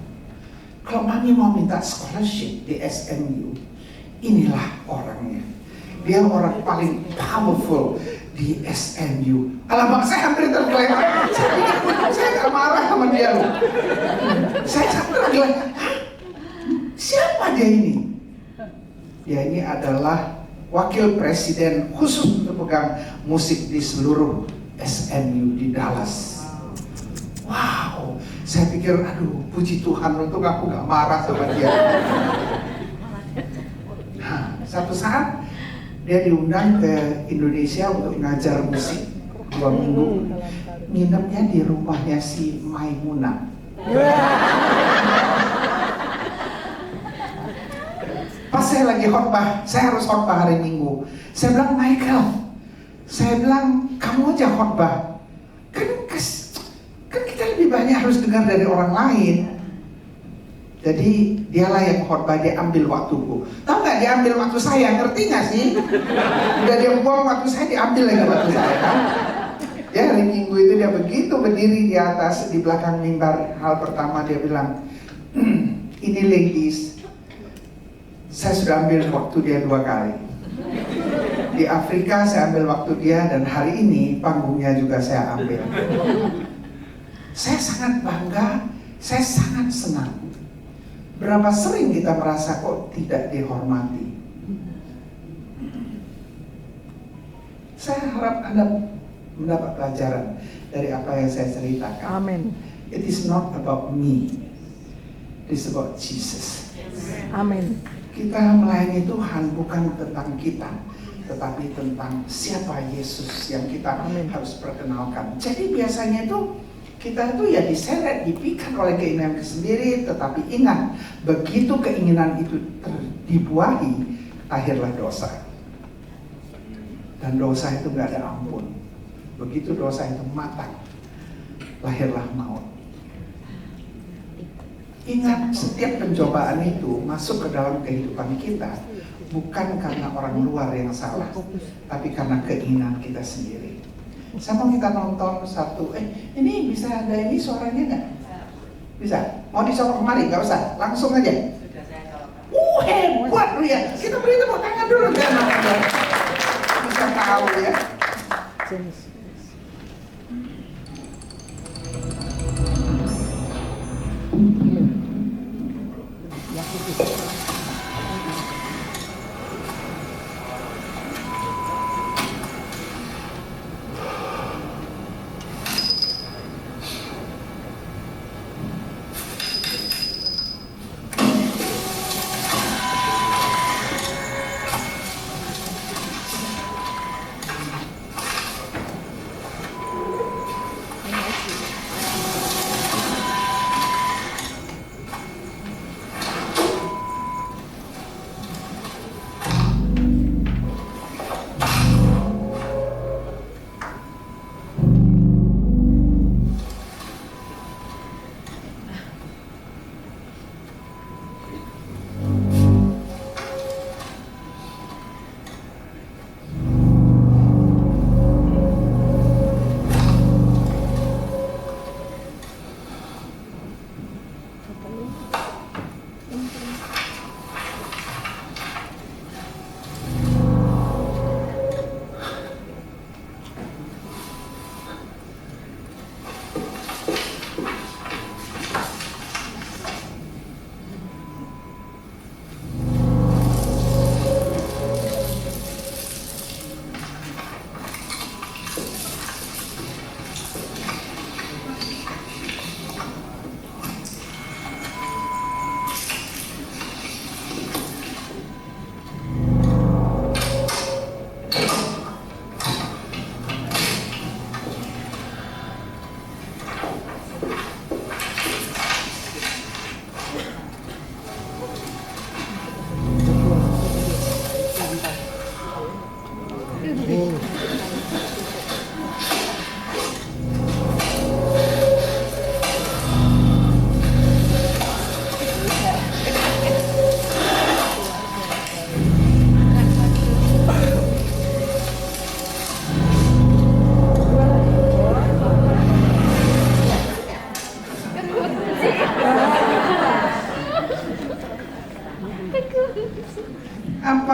Speaker 1: kalau Mami mau minta scholarship di SMU, inilah orangnya. Dia orang paling powerful di SMU. Alamak, saya hampir tergeletak. Saya gak marah sama dia loh. Saya hampir tergeletak. Siapa dia ini? Dia ini adalah wakil presiden khusus untuk pegang musik di seluruh SMU di Dallas. Wow, saya pikir, aduh, puji Tuhan untuk aku gak marah sama dia. Nah, satu saat dia diundang ke Indonesia untuk ngajar musik 2 minggu. Nginepnya di rumahnya si Maimunah. Pas saya lagi khotbah, saya harus khotbah hari Minggu. Saya bilang, Michael, saya bilang, kamu aja khotbah. Kan kita lebih banyak harus dengar dari orang lain. Jadi dialah yang khotbah, dia ambil waktuku. Tahu nggak dia ambil waktu saya? Ngerti nggak sih? Udah dia buang waktu saya, diambil lagi waktu saya kan? Ya hari Minggu itu dia begitu berdiri di atas di belakang mimbar. Hal pertama dia bilang, ini ladies, saya sudah ambil waktu dia 2 kali. Di Afrika saya ambil waktu dia, dan hari ini panggungnya juga saya ambil. Saya sangat bangga, saya sangat senang. Berapa sering kita merasa kok tidak dihormati. Saya harap Anda mendapat pelajaran dari apa yang saya ceritakan.
Speaker 4: Amin.
Speaker 1: It is not about me. It is about Jesus.
Speaker 4: Amin.
Speaker 1: Kita melayani Tuhan bukan tentang kita, tetapi tentang siapa Yesus yang kita harus perkenalkan. Jadi biasanya itu kita itu ya diseret, dipikat oleh keinginan sendiri, tetapi ingat, begitu keinginan itu dibuahi, lahirlah dosa. Dan dosa itu gak ada ampun. Begitu dosa itu matang, lahirlah maut. Ingat, setiap pencobaan itu masuk ke dalam kehidupan kita bukan karena orang luar yang salah, tapi karena keinginan kita sendiri. Saya mau kita nonton satu, ini bisa ada ini suaranya nggak? Bisa? Mau dicolok kemari? Nggak usah, langsung aja. Hebat lu ya. Kita beri tepuk tangan dulu jangan bisa tahu ya.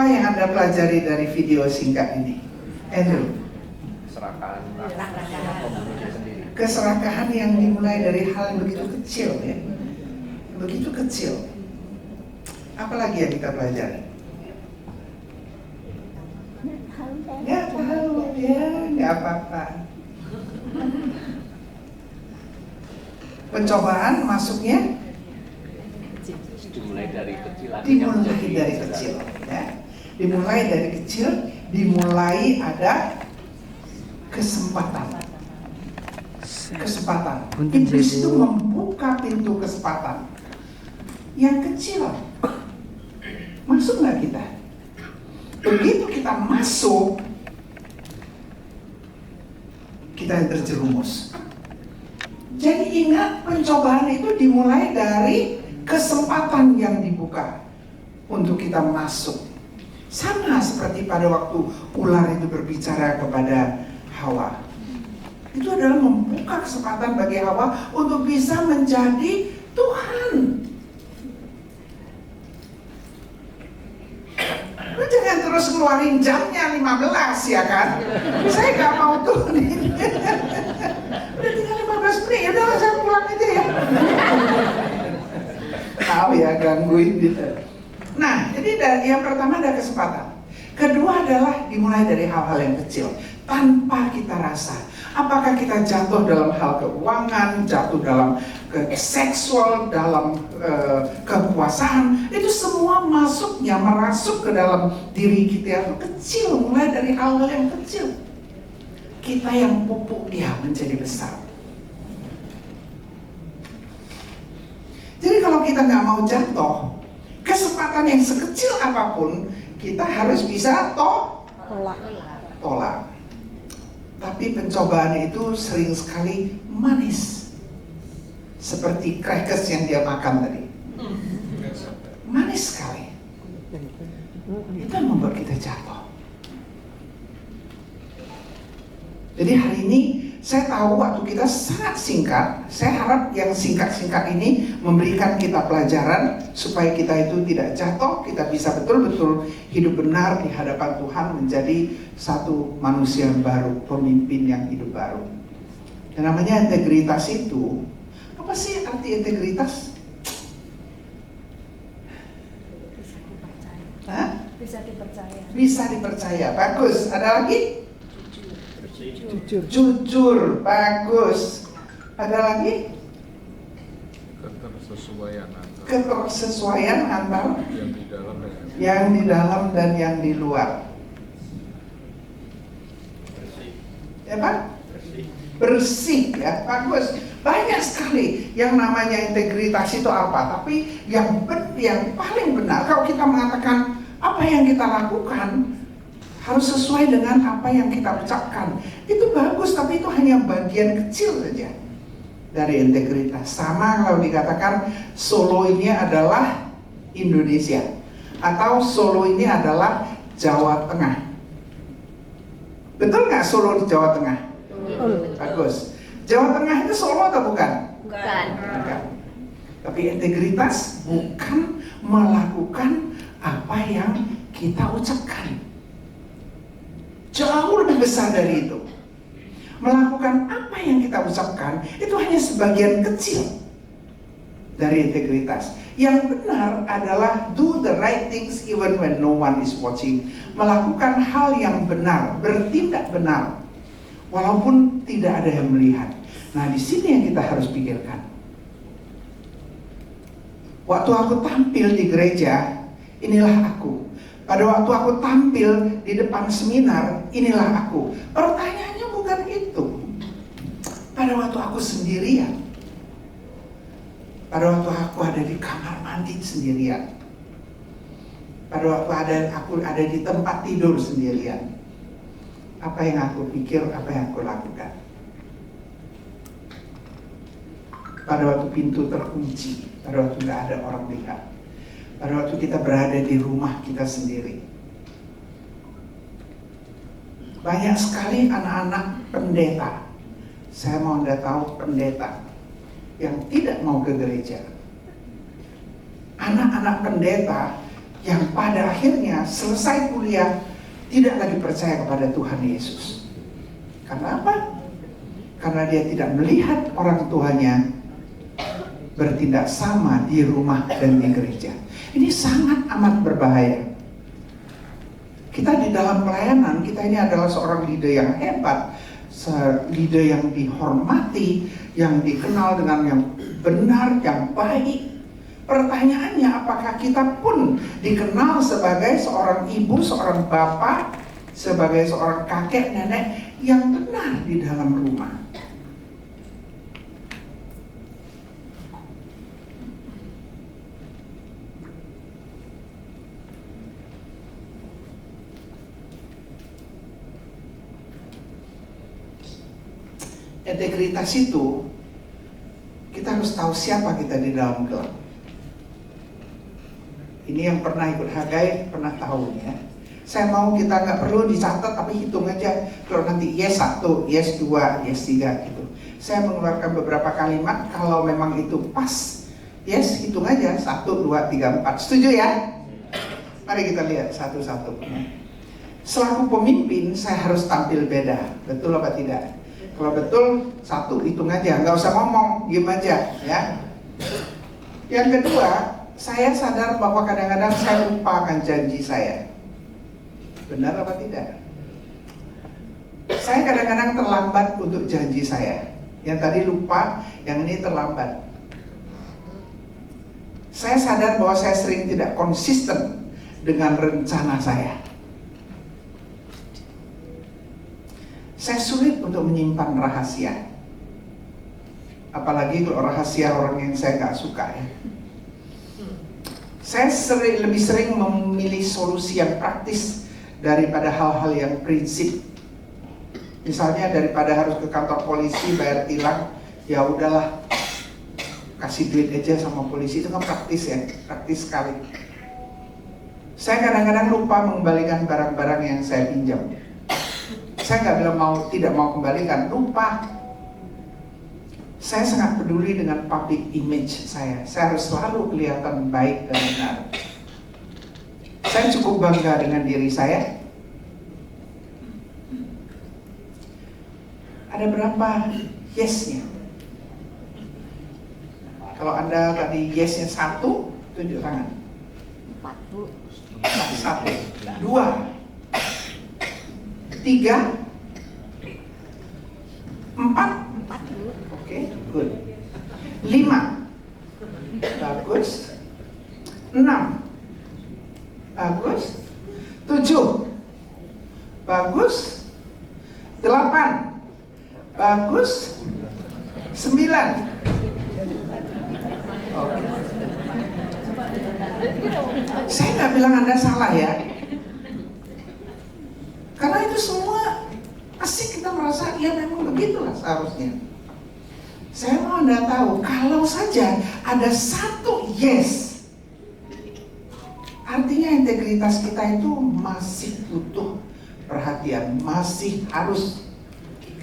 Speaker 1: Apa yang Anda pelajari dari video singkat ini? Andrew?
Speaker 6: Keserakahan pembunuh diri sendiri.
Speaker 1: Keserakahan yang dimulai dari hal yang begitu kecil ya. Begitu kecil. Apalagi yang kita pelajari? Nggak tahu ya, nggak apa-apa. Pencobaan masuknya
Speaker 6: Dimulai dari kecil.
Speaker 1: dimulai dari kecil ya. Dimulai dari kecil, dimulai ada kesempatan. Iblis itu membuka pintu kesempatan yang kecil. Masuk nggak kita? Begitu kita masuk, kita yang terjerumus. Jadi ingat, pencobaan itu dimulai dari kesempatan yang dibuka untuk kita masuk. Sama seperti pada waktu ular itu berbicara kepada Hawa. Itu adalah membuka kesempatan bagi Hawa untuk bisa menjadi Tuhan. Lu jangan terus ngeluarin jamnya 15 ya kan? Saya gak mau tuh. Udah tinggal 15 menit, udah saya pulang aja ya. Tahu ya, gangguin gitu. Nah, jadi yang pertama ada kesempatan. Kedua adalah dimulai dari hal-hal yang kecil tanpa kita rasa. Apakah kita jatuh dalam hal keuangan, jatuh dalam seksual, dalam kekuasaan, itu semua masuknya merasuk ke dalam diri kita yang kecil, mulai dari hal-hal yang kecil. Kita yang pupuk dia menjadi besar. Jadi kalau kita nggak mau jatuh, kesempatan yang sekecil apapun kita harus bisa tolak. Tapi pencobaan itu sering sekali manis, seperti crackers yang dia makan tadi. Manis sekali. Itu yang membuat kita jatuh. Jadi hari ini saya tahu waktu kita sangat singkat. Saya harap yang singkat-singkat ini memberikan kita pelajaran supaya kita itu tidak jatuh, kita bisa betul-betul hidup benar di hadapan Tuhan, menjadi satu manusia baru, pemimpin yang hidup baru. Dan namanya integritas itu, apa sih arti integritas?
Speaker 5: Bisa dipercaya.
Speaker 1: Bisa dipercaya, bagus. Ada lagi? Jujur, bagus. Ada lagi? Ketersesuaian antara yang di dalam dan yang di luar. Ya Pak? Bersih ya, bagus. Banyak sekali yang namanya integritas itu apa, tapi yang paling benar kalau kita mengatakan apa yang kita lakukan harus sesuai dengan apa yang kita ucapkan. Itu bagus, tapi itu hanya bagian kecil saja dari integritas. Sama kalau dikatakan Solo ini adalah Indonesia, atau Solo ini adalah Jawa Tengah. Betul nggak Solo di Jawa Tengah? Bagus. Jawa Tengah itu Solo atau bukan?
Speaker 5: Bukan.
Speaker 1: Bukan. Tapi integritas bukan melakukan apa yang kita ucapkan. Jauh lebih besar dari itu. Melakukan apa yang kita ucapkan itu hanya sebagian kecil dari integritas. Yang benar adalah do the right things even when no one is watching. Melakukan hal yang benar, bertindak benar walaupun tidak ada yang melihat. Nah, di sini yang kita harus pikirkan. Waktu aku tampil di gereja, inilah aku. Pada waktu aku tampil di depan seminar, inilah aku. Pertanyaannya bukan itu. Pada waktu aku sendirian, pada waktu aku ada di kamar mandi sendirian, pada waktu aku ada di tempat tidur sendirian, apa yang aku pikir, apa yang aku lakukan? Pada waktu pintu terkunci, pada waktu nggak ada orang lihat, pada waktu kita berada di rumah kita sendiri. Banyak sekali anak-anak pendeta, saya mau Anda tahu, pendeta yang tidak mau ke gereja. Anak-anak pendeta yang pada akhirnya selesai kuliah tidak lagi percaya kepada Tuhan Yesus. Karena apa? Karena dia tidak melihat orang tuanya bertindak sama di rumah dan di gereja. Ini sangat amat berbahaya. Kita di dalam pelayanan, kita ini adalah seorang leader yang hebat, leader yang dihormati, yang dikenal dengan yang benar, yang baik. Pertanyaannya, apakah kita pun dikenal sebagai seorang ibu, seorang bapak, sebagai seorang kakek, nenek yang benar di dalam rumah? Integritas itu, kita harus tahu siapa kita di dalam gelap. Ini yang pernah ikut Hagai pernah tahu ya. Saya mau kita nggak perlu dicatat, tapi hitung aja. Kalau nanti yes 1, yes 2, yes 3 gitu. Saya mengeluarkan beberapa kalimat, kalau memang itu pas, yes hitung aja 1, 2, 3, 4. Setuju ya? Mari kita lihat satu-satu. Selaku pemimpin, saya harus tampil beda. Betul apa tidak? Kalau betul, 1, hitung aja, nggak usah ngomong, diem aja ya. Yang kedua, saya sadar bahwa kadang-kadang saya lupa akan janji saya. Benar apa tidak? Saya kadang-kadang terlambat untuk janji saya. Yang tadi lupa, yang ini terlambat. Saya sadar bahwa saya sering tidak konsisten dengan rencana saya. Saya sulit untuk menyimpan rahasia. Apalagi kalau rahasia orang yang saya nggak suka ya. Saya lebih sering memilih solusi yang praktis daripada hal-hal yang prinsip. Misalnya daripada harus ke kantor polisi bayar tilang, ya udahlah kasih duit aja sama polisi, itu kan praktis ya, praktis sekali. Saya kadang-kadang lupa mengembalikan barang-barang yang saya pinjam. Saya nggak bilang tidak mau kembalikan, lupa. Saya sangat peduli dengan public image saya. Saya harus selalu kelihatan baik dan benar. Saya cukup bangga dengan diri saya. Ada berapa yes-nya? Kalau Anda tadi yes-nya 1, tunjuk tangan. 1, 2, 3, 4. Oke, good. 5. Bagus. 6. Bagus. 7. Bagus. 8. Bagus. 9. Oke. Saya nggak bilang Anda salah ya. Karena itu semua pasti kita merasa ya memang begitulah seharusnya. Saya mau Anda tahu, kalau saja ada 1 yes, artinya integritas kita itu masih butuh perhatian, masih harus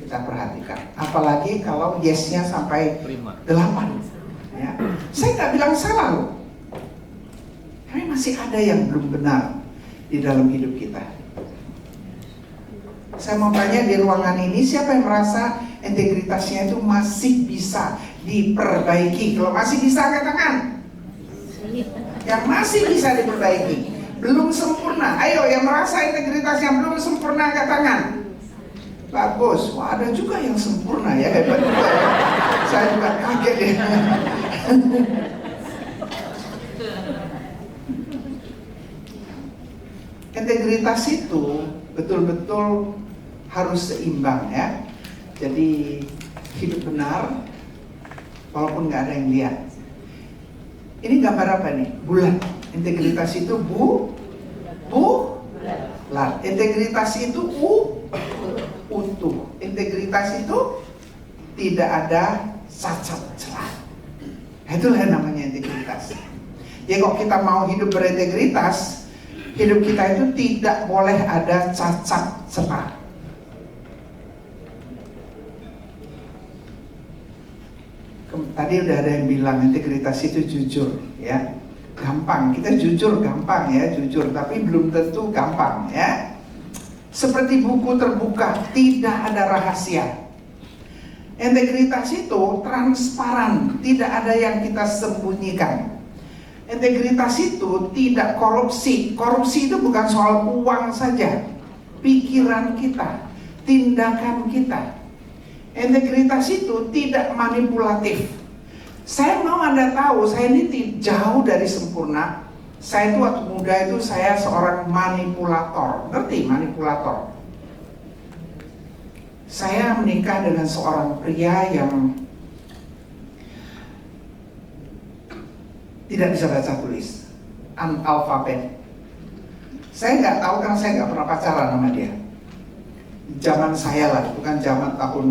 Speaker 1: kita perhatikan. Apalagi kalau yes-nya sampai 8 ya. Saya nggak bilang salah loh, tapi masih ada yang belum benar di dalam hidup kita. Saya mau tanya di ruangan ini, siapa yang merasa integritasnya itu masih bisa diperbaiki? Kalau masih bisa, angkat tangan. Yang masih bisa diperbaiki, belum sempurna. Ayo, yang merasa integritasnya belum sempurna, angkat tangan. Bagus. Wah, ada juga yang sempurna ya, hebat juga ya. Saya juga kaget ya. Integritas itu betul-betul harus seimbang ya. Jadi hidup benar walaupun nggak ada yang lihat. Ini gambar apa nih? Bulat. Integritas itu bulat. Integritas itu utuh. Integritas itu tidak ada cacat celah. Itulah yang namanya integritas. Ya kok kita mau hidup berintegritas, hidup kita itu tidak boleh ada cacat celah. Tadi udah ada yang bilang integritas itu jujur ya. gampang. Kita jujur gampang ya, jujur, tapi belum tentu gampang ya. Seperti buku terbuka, tidak ada rahasia. Integritas itu transparan, tidak ada yang kita sembunyikan. Integritas itu tidak korupsi. Korupsi itu bukan soal uang saja, pikiran kita, tindakan kita. Integritas itu tidak manipulatif. Saya mau Anda tahu, saya ini jauh dari sempurna. Saya itu waktu muda itu saya seorang manipulator. Ngerti manipulator? Saya menikah dengan seorang pria yang tidak bisa baca tulis, analfabet. Saya nggak tahu karena saya nggak pernah pacaran sama dia. Zaman saya lah, bukan zaman tahun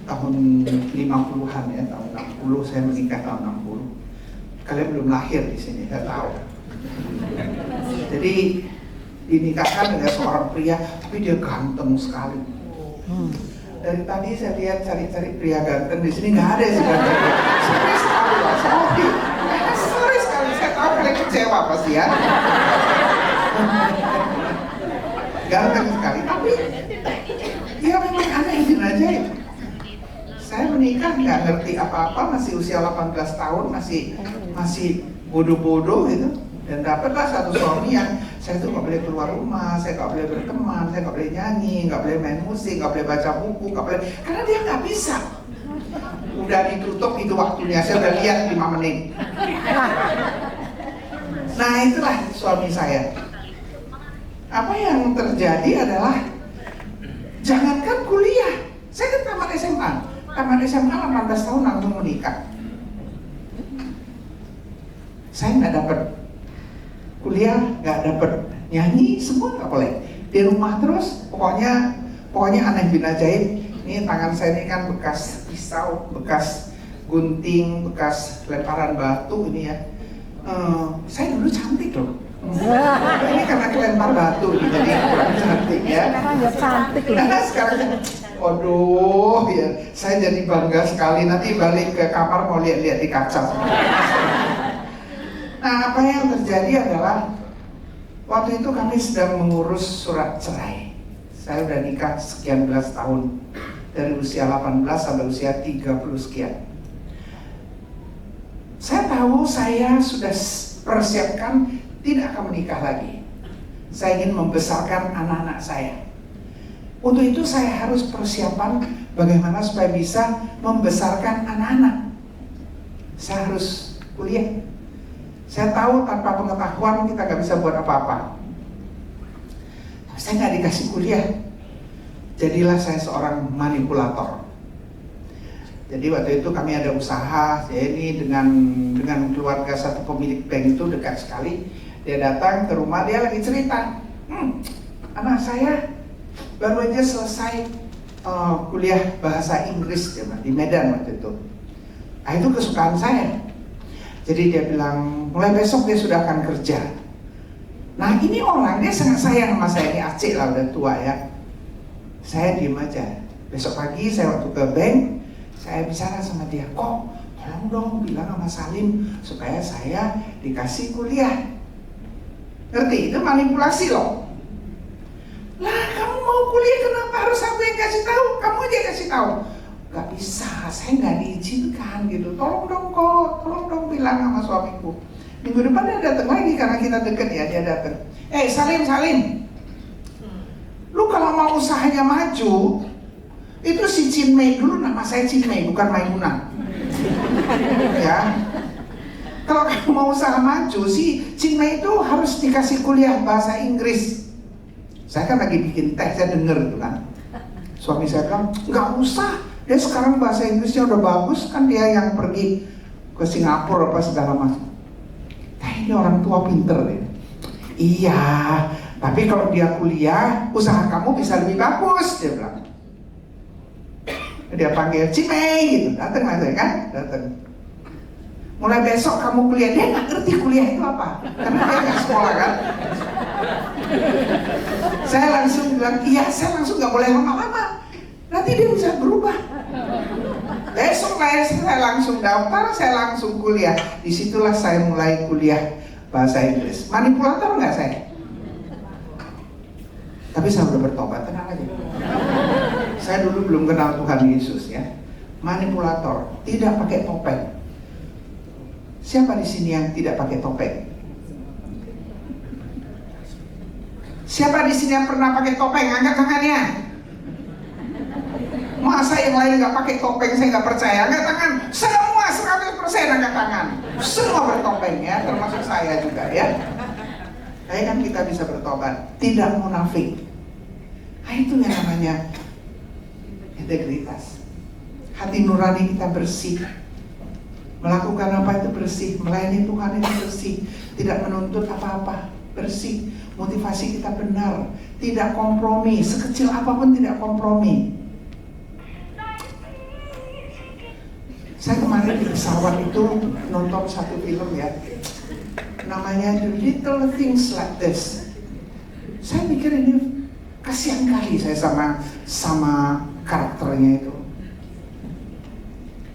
Speaker 1: 50-an ya, tahun 60 saya menikah tahun 60. Kalian belum lahir di sini, saya tahu. Jadi dinikahkan dengan seorang pria, tapi dia ganteng sekali. Dari tadi saya lihat cari-cari pria ganteng di sini nggak ada sih ganteng. Sorry sekali Pak Sofi. Sorry sekali, saya tahu kalian kecewa pasti ya. Ganteng sekali, tapi dia memang aneh aja ya. Saya menikah nggak ngerti apa-apa, masih usia 18 tahun, masih bodoh-bodoh gitu. Dan dapatlah satu suami yang saya tuh nggak boleh keluar rumah, saya nggak boleh berteman, saya nggak boleh nyanyi, nggak boleh main musik, nggak boleh baca buku, nggak boleh, karena dia nggak bisa. Udah ditutup itu waktunya, saya udah lihat 5 menit. Nah itulah suami saya. Apa yang terjadi adalah jangankan kuliah, saya kan tamat SMA 18 tahun langsung menikah. Saya nggak dapat kuliah, nggak dapat nyanyi, semua nggak boleh. Di rumah terus, pokoknya aneh bin ajaib. Ini tangan saya ini kan bekas pisau, bekas gunting, bekas lemparan batu ini ya. Saya dulu cantik loh. Ini karena kelempar batu, jadi kurang cantik ya.
Speaker 4: Sekarang ya cantik loh.
Speaker 1: Nah, sekarang, aduh ya, saya jadi bangga sekali. Nanti balik ke kamar mau lihat-lihat di kaca. Nah, apa yang terjadi adalah waktu itu kami sedang mengurus surat cerai. Saya udah nikah sekian belas tahun, dari usia 18 sampai usia 30 sekian. Saya tahu saya sudah persiapkan tidak akan menikah lagi. Saya ingin membesarkan anak-anak saya. Untuk itu saya harus persiapan bagaimana supaya bisa membesarkan anak-anak. Saya harus kuliah. Saya tahu tanpa pengetahuan kita nggak bisa buat apa-apa. Saya nggak dikasih kuliah. Jadilah saya seorang manipulator. Jadi waktu itu kami ada usaha, saya ini dengan keluarga satu pemilik bank itu dekat sekali. Dia datang ke rumah, dia lagi cerita, anak saya baru aja selesai kuliah bahasa Inggris di Medan waktu itu. Nah itu kesukaan saya. Jadi dia bilang, mulai besok dia sudah akan kerja. Nah ini orang, dia sangat sayang sama saya, ini acik lah udah tua ya. Saya diem aja. Besok pagi saya waktu ke bank, saya bicara sama dia, kok tolong dong bilang sama Salim supaya saya dikasih kuliah. Ngerti? Itu manipulasi loh. Lah kamu mau kuliah kenapa harus aku yang kasih tahu? Kamu aja kasih tahu. Gak bisa, saya nggak diizinkan gitu. Tolong dong bilang sama suamiku. Minggu depan dia datang lagi karena kita deket ya, dia datang. Salim, lu kalau mau usahanya maju, itu si Cinmay dulu, nama saya Cinmay bukan Maimunah. Ya. Kalau kamu mau usaha maju, si Cinmay itu harus dikasih kuliah bahasa Inggris. Saya kan lagi bikin teh, saya denger itu kan. Suami saya bilang, nggak usah. Dia sekarang bahasa Inggrisnya udah bagus, kan dia yang pergi ke Singapura apa segala macam. Nah ini orang tua pinter ya. Iya, tapi kalau dia kuliah, usaha kamu bisa lebih bagus, dia bilang. Dia panggil Cinmay gitu, datang aja kan, datang. Mulai besok kamu kuliah, dia nggak ngerti kuliah itu apa, karena dia nggak sekolah kan. Saya langsung bilang, iya saya langsung nggak boleh lama-lama, nanti dia bisa berubah. Besok saya langsung daftar, saya langsung kuliah. Disitulah saya mulai kuliah bahasa Inggris. Manipulator nggak saya? Tapi saya udah bertobat, tenang aja. Saya dulu belum kenal Tuhan Yesus ya. Manipulator, tidak pakai topeng. Siapa di sini yang tidak pakai topeng? Siapa di sini yang pernah pakai topeng? Angkat tangannya. Masa yang lain nggak pakai topeng, saya nggak percaya. Angkat tangan. Semua 100% angkat tangan. Semua bertopeng ya, termasuk saya juga ya. Kayak kan kita bisa bertobat, tidak munafik. Nah, itu yang namanya integritas. Hati nurani kita bersih. Melakukan apa itu bersih, melayani Tuhan itu bersih, tidak menuntut apa-apa, bersih. Motivasi kita benar, tidak kompromi, sekecil apapun tidak kompromi. Saya kemarin di pesawat itu nonton satu film ya, namanya The Little Things Like This. Saya pikir ini kasihan kali saya sama karakternya itu.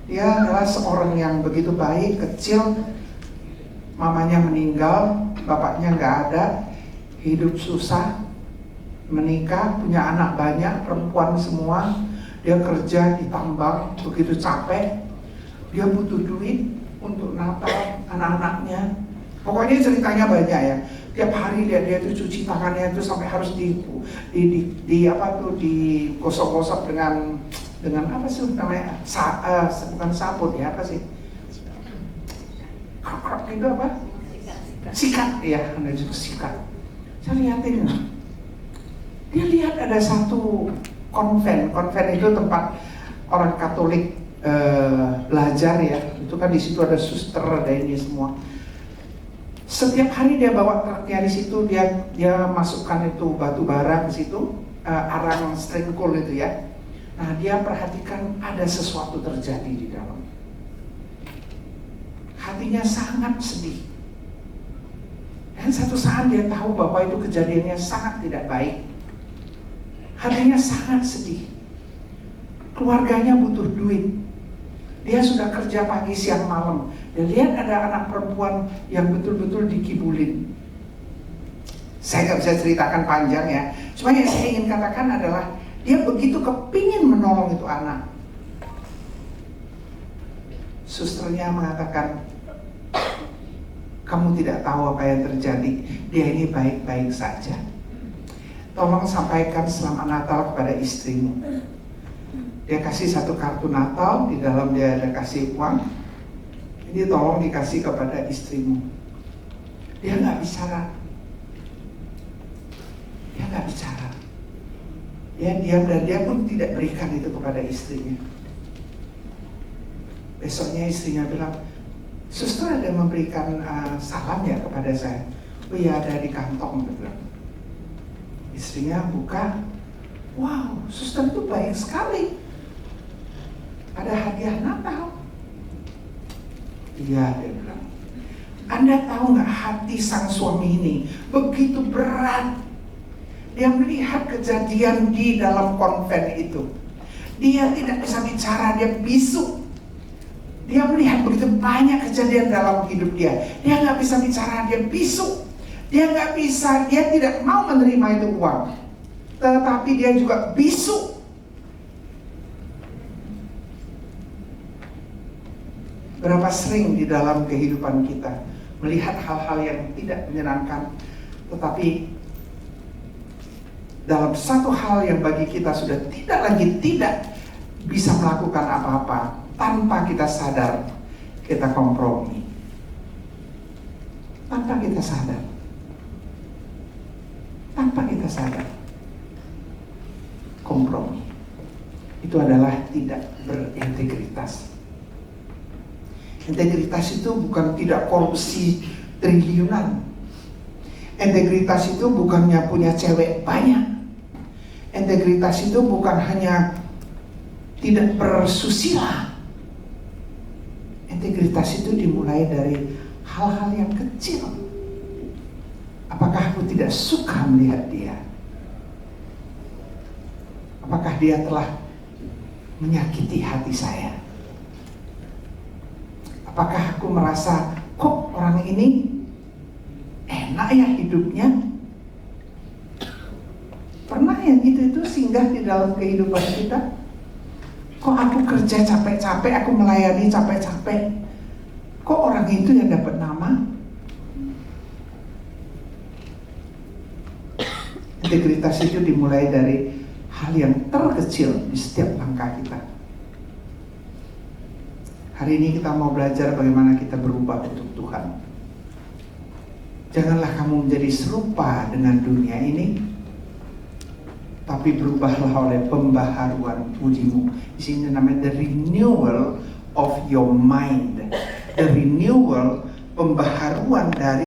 Speaker 1: Dia adalah seorang yang begitu baik, kecil, mamanya meninggal, bapaknya nggak ada, hidup susah, menikah, punya anak banyak, perempuan semua. Dia kerja di tambang, begitu capek, dia butuh duit untuk Natal anak-anaknya. Pokoknya ceritanya banyak ya. Tiap hari dia tuh cuci tangannya itu sampai harus digosok-gosok dengan apa sih namanya? Bukan sabun ya, apa sih? Krok itu apa? Sikat ya, ada juga sikat. Saya lihatin, dia lihat ada satu konven itu tempat orang Katolik belajar ya. Itu kan di situ ada suster, ada ini semua. Setiap hari dia bawa truknya di situ, dia masukkan itu batu bara ke situ, arang string coal itu ya. Nah, dia perhatikan ada sesuatu terjadi di dalam. Hatinya sangat sedih. Dan satu saat dia tahu bahwa itu kejadiannya sangat tidak baik. Hatinya sangat sedih. Keluarganya butuh duit. Dia sudah kerja pagi, siang, malam. Dan lihat ada anak perempuan yang betul-betul dikibulin. Saya nggak bisa ceritakan panjang ya. Cuma yang saya ingin katakan adalah dia begitu kepingin menolong itu anak. Susternya mengatakan, kamu tidak tahu apa yang terjadi. Dia ini baik-baik saja. Tolong sampaikan selamat Natal kepada istrimu. Dia kasih satu kartu Natal, di dalam dia ada kasih uang. Ini tolong dikasih kepada istrimu. Dia nggak bicara. Dia nggak bicara. Dia diam dan dia pun tidak berikan itu kepada istrinya. Besoknya istrinya bilang, suster ada yang memberikan salam ya kepada saya. Oh iya, ada di kantong. Dia bilang. Istrinya buka, wow, suster itu baik sekali. Ada hadiah Natal. Iya, dia bilang. Anda tahu nggak hati sang suami ini begitu berat. Dia melihat kejadian di dalam konven itu. Dia tidak bisa bicara, dia bisu. Dia melihat begitu banyak kejadian dalam hidup dia. Dia nggak bisa bicara, dia bisu. Dia nggak bisa, dia tidak mau menerima itu uang. Tetapi dia juga bisu. Berapa sering di dalam kehidupan kita melihat hal-hal yang tidak menyenangkan, tetapi dalam satu hal yang bagi kita sudah tidak bisa melakukan apa-apa, tanpa kita sadar kita kompromi. Tanpa kita sadar. Tanpa kita sadar. Kompromi. Itu adalah tidak berintegritas. Integritas itu bukan tidak korupsi triliunan. Integritas itu bukannya punya cewek banyak. Integritas itu bukan hanya tidak bersusila. Integritas itu dimulai dari hal-hal yang kecil. Apakah aku tidak suka melihat dia? Apakah dia telah menyakiti hati saya? Apakah aku merasa, kok orang ini enak ya hidupnya? Pernah yang itu singgah di dalam kehidupan kita? Kok aku kerja capek-capek, aku melayani capek-capek, kok orang itu yang dapat nama? Integritas itu dimulai dari hal yang terkecil di setiap langkah kita. Hari ini kita mau belajar bagaimana kita berubah untuk Tuhan. Janganlah kamu menjadi serupa dengan dunia ini, tapi berubahlah oleh pembaharuan budimu. Di sini namanya the renewal of your mind. The renewal, pembaharuan dari